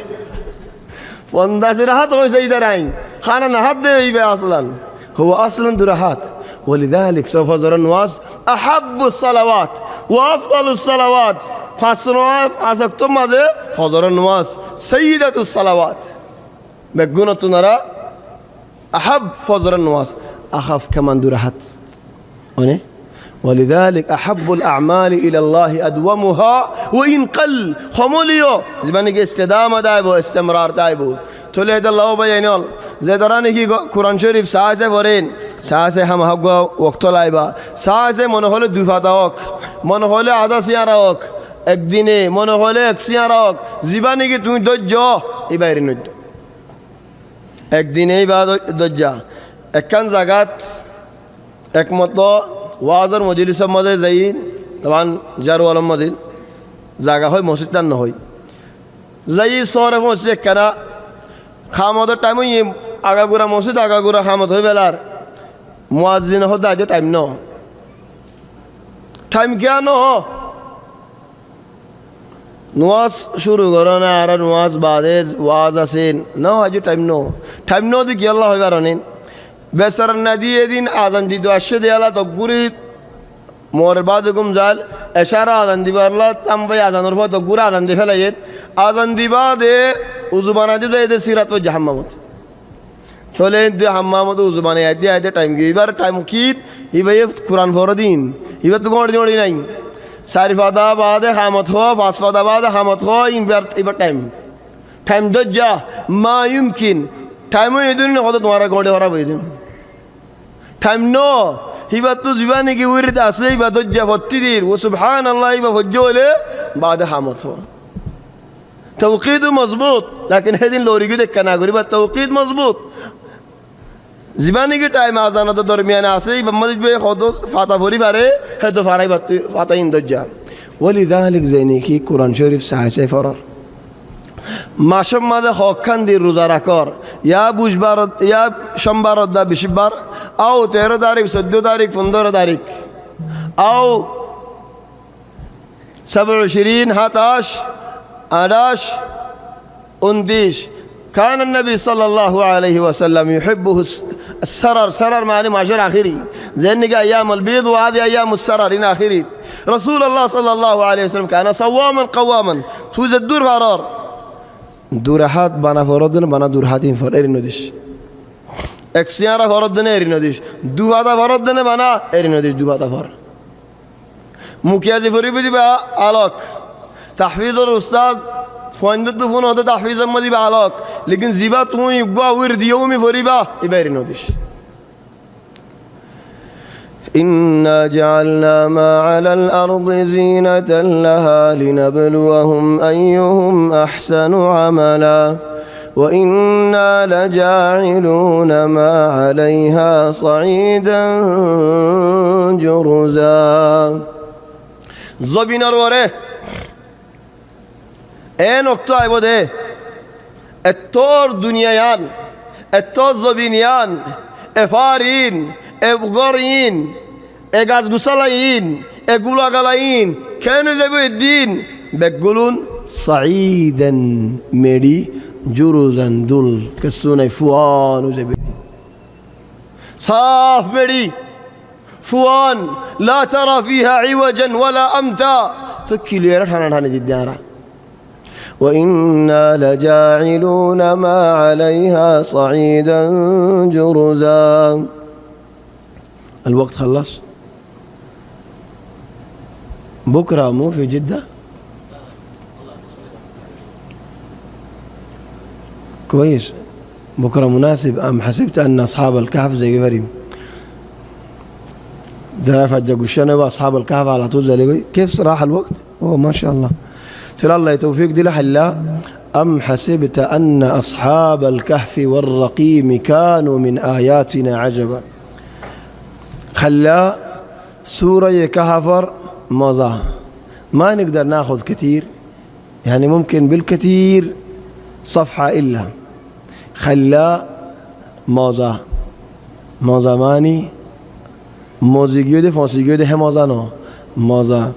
50 রাহাত হই যাই দাঁড়াই খানা না হাত দে হইবে আসলান هو اصلا দুরাহাত ولذلك سوف ذر النواز احب الصلوات وافضل الصلوات فصلوات ازكتم ماذا فذر النواز سيدة الصلوات بقولنا نرى احب فذر النواز اخاف كمان দুরাহাত ولذلك احب الاعمال الى الله ادومها وان قل خموليو زمانك استدامه دايبو استمرار دايبو تولي الله بينال زي دراني কি কোরআন শরীফ সাহায্য করেন সাহায্য হাম হগ ওয়াক্ত লাইবা সাহায্য মনে হলে দুই ফাদা হোক মনে হলে আধা সিয়ারা হোক একদিনে মনে হলে এক সিয়ারা হোক জীবানি কি তুমি ধৈর্য এই বাইরে নইত একদিনেই বা ধৈর্য একখান জায়গাত একমত ওয়াজের মজলিসের মধ্যে যাই তখন জারু আলম মদিন জায়গা হয় মসজিদটার না হয় যাই শহরে মসজিদ একখানা খামদের টাইম হই আগাগুড়া মসজিদ আগাগুড়া খামত হয়ে বেলার মুয়াজ্জিন হতে আজ টাইম ন টাইম কেন نواز شروع کرونا آره نواز بعده واز اسین نه آجی تایم نو دی کی الله بیارانین بسر ندیه دین آزان دی دوشه دیالا تو گوری مور بعد گم زال اشاره آزان دی بارلا تام وی آزان رفت تو گورا آزان دی فلایت آزان دی بعده وزبان آجی زاید سیرت و جهنمت چله دی حمامت وزبان آیتی آیتی تایم گی بار تایم کید ای باید قرآن فوردین ای باید تو گوردی نوری نیم سریفادا بعده حامت خو فاسفادا بعده حامت خو این بار تایم دجا ما يمكن تایم یدونی نه خدا تمہارا گوڑے ہورا بیدیم تایم نو هی بات تو زبانی کی ورد اصلی بات دجا فتی دیر و سبحان الله با فجوله بعد حامت خو توقید مضبوط لیکن هدین لوری گی دیکھ کنا گوری با توقید مضبوط زبانی کی ٹائم آزانا تو درمیان آسے بمدج بے خودو فاتح فوری فارے ہے تو فارای فاتح اندجا ولذلك زینی کی قرآن شریف ساعه فرار ماشم ماده خاکن دی روزاره کار یا بوشبار یا شنبار دا بشبار او 13 تاریخ 14 تاریخ 15 تاریخ او 27 17 18 19 كان النبي صلى الله عليه وسلم يحبه السرر معنى معشر آخري زين أيام البيض وهذه أيام السرر إن آخري رسول الله صلى الله عليه وسلم كان صواما قواما توجد دور فرار دورهات بنا فردن بنا دورهاتين فر إرنوديش اكسيارا فردن إرنوديش دوهاتا فردن بنا إرنوديش دوهاتا فر مكيازي فري بدي بقى علاق تحفيظ الأستاذ فوندت دفون هذا تحفيظ مدي بعلاق لكن زيبات هو يبغى ورد يومي فريبا يبيرنوديش إنا جعلنا ما على الأرض زينة لها لنبلوهم أيهم أحسن عملا وإنا لجاعلون ما عليها صعيدا جرزا زبين الوره اے نقطہ ہے وہ دے اتور دنیایان اتور زبینیان افارین ابغارین اگاز گسالین اگولاگالین كانوا زبو الدين بقولون صعيدا ميري جروزا دول كسونا فوان وزبو صاف ميري فوان لا ترى فيها عوجا ولا أمتا تكيلو يرحنا هنا جدارا وإنا لجاعلون ما عليها صعيدا جرزا الوقت خلص بكرة مو في جدة كويس بكرة مناسب أم حسبت أن أصحاب الكهف زي غريب جرف الجوشنا وأصحاب الكهف على طول زي كيف راح الوقت أوه ما شاء الله ترى الله توفيق دي لحلا أم حسبت أن أصحاب الكهف والرقيم كانوا من آياتنا عجبا خلا سورة كهفر مضى ما نقدر ناخذ كثير يعني ممكن بالكثير صفحة إلا خلا مضى ماني موزيجيو دي فونسيجيو دي همازانو مضى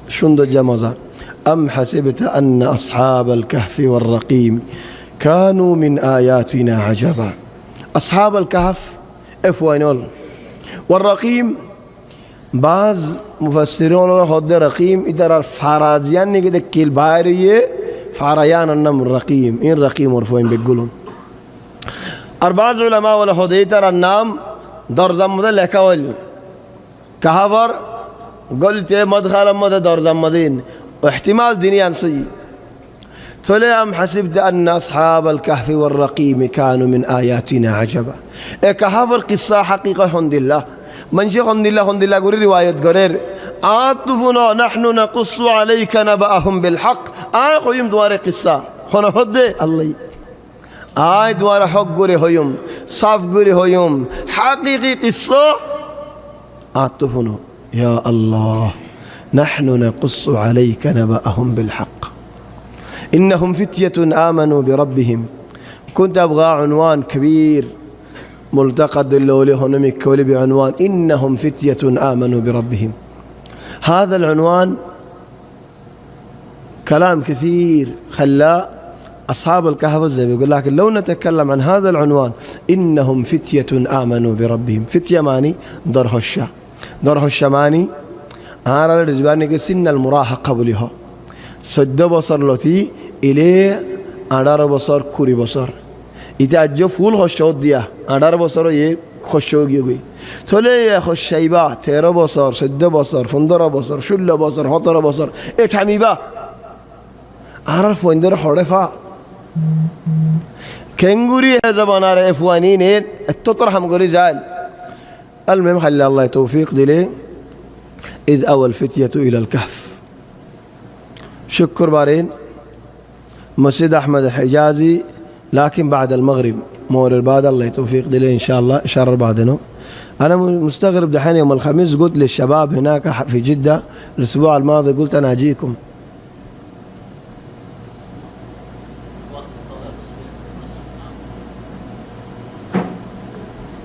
شندو جمازا أم حسبت أن أصحاب الكهف والرقيم كانوا من آياتنا عجبا أصحاب الكهف إفوانول والرقيم بعض مفسرون خد رقيم إدار فرازيان نجد كيل بارية فريان النم الرقيم إن رقيم مرفوعين بيقولون أربعة علماء ولا خد إدار النام دار زمدة لكوال كهفر قلت مدخل مدة دار زمدين واحتمال دينيان سيء تولي أم حسبت أن أصحاب الكهف والرقيم كانوا من آياتنا عجبا كهف القصة حقيقة الحمد لله من شيء الحمد لله قرر رواية قرر عاطفنا نحن نقص عليك نبأهم بالحق قيم دوار قصة هنا هدى الله دوار حق قرر هيوم صاف قرر هيوم حقيقي قصة عاطفنا يا الله نحن نقص عليك نبأهم بالحق إنهم فتية آمنوا بربهم كنت أبغى عنوان كبير ملتقى اللولي هنمك كولي بعنوان إنهم فتية آمنوا بربهم هذا العنوان كلام كثير خلى أصحاب الكهف زي بيقول، لكن لو نتكلم عن هذا العنوان إنهم فتية آمنوا بربهم. فتية ماني درها الشماني أنا رزباني سن المراهقة قبلها سد بصر لتي إليه أدار بصر كوري بصر إذا أجو فول خشود ديا أدار بصر يه خشوگی گوی توله خشیبا 13 بصر 16 بصر 15 بصر 16 بصر 17 بصر اتحمیبا عرف وندر حرفا كنغوري زبان على افوانين التطرح مغوري زال. المهم خلي الله توفيق دلي. إذ أوى الفتية إلى الكهف. شكر بارين مسجد أحمد الحجازي لكن بعد المغرب مورر بعد الله توفيق دلي إن شاء الله شهر بعدنا. أنا مستغرب دحين يوم الخميس قلت للشباب هناك في جدة الأسبوع الماضي قلت أنا أجيكم.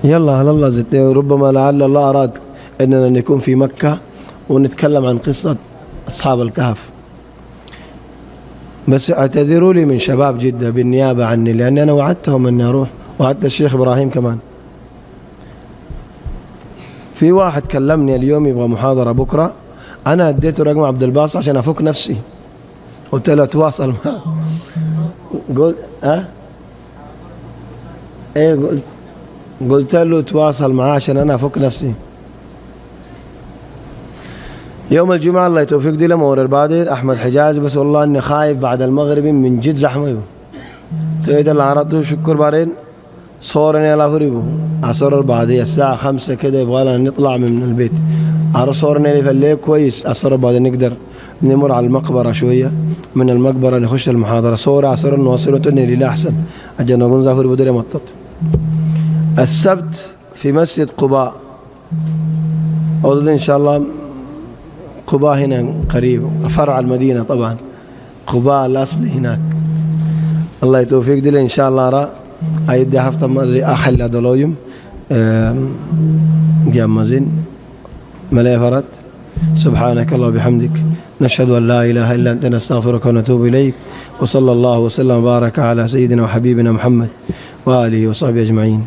يلا على الله زدت ربما لعل الله أراد أننا نكون في مكة ونتكلم عن قصة أصحاب الكهف. بس اعتذروا لي من شباب جدة بالنيابة عني لأني أنا وعدتهم أني أروح، وعدت الشيخ إبراهيم كمان. في واحد كلمني اليوم يبغى محاضرة بكرة، أنا اديته رقم عبد الباسط عشان أفك نفسي، قلت له تواصل معه. قلت إيه قلت له تواصل معاه عشان أنا أفك نفسي. يوم الجمعة الله يتوفيق دي لمورر بادر أحمد حجاز. بس والله إني خايف بعد المغرب من جد زحمة. تريد العرض شكر بارين صورني على فريبو عصر بعدي الساعة 5 كده يبغى نطلع من البيت. عرض صورني لي في الليل كويس. عصر بعد نقدر نمر على المقبرة شوية، من المقبرة نخش المحاضرة. صورة عصر نواصله تني لي أحسن عشان نقول زافر بدري مطط. السبت في مسجد قباء أظن إن شاء الله. قباء هنا قريب فرع المدينة طبعا، قباء الأصل هناك. الله يتوفيق دي إن شاء الله. را أيدي هفته مرة أخلي أدلويم جامزين ملاي فرد. سبحانك الله وبحمدك نشهد أن لا إله إلا أنت نستغفرك ونتوب إليك. وصلى الله وسلم وبارك على سيدنا وحبيبنا محمد وآله وصحبه أجمعين.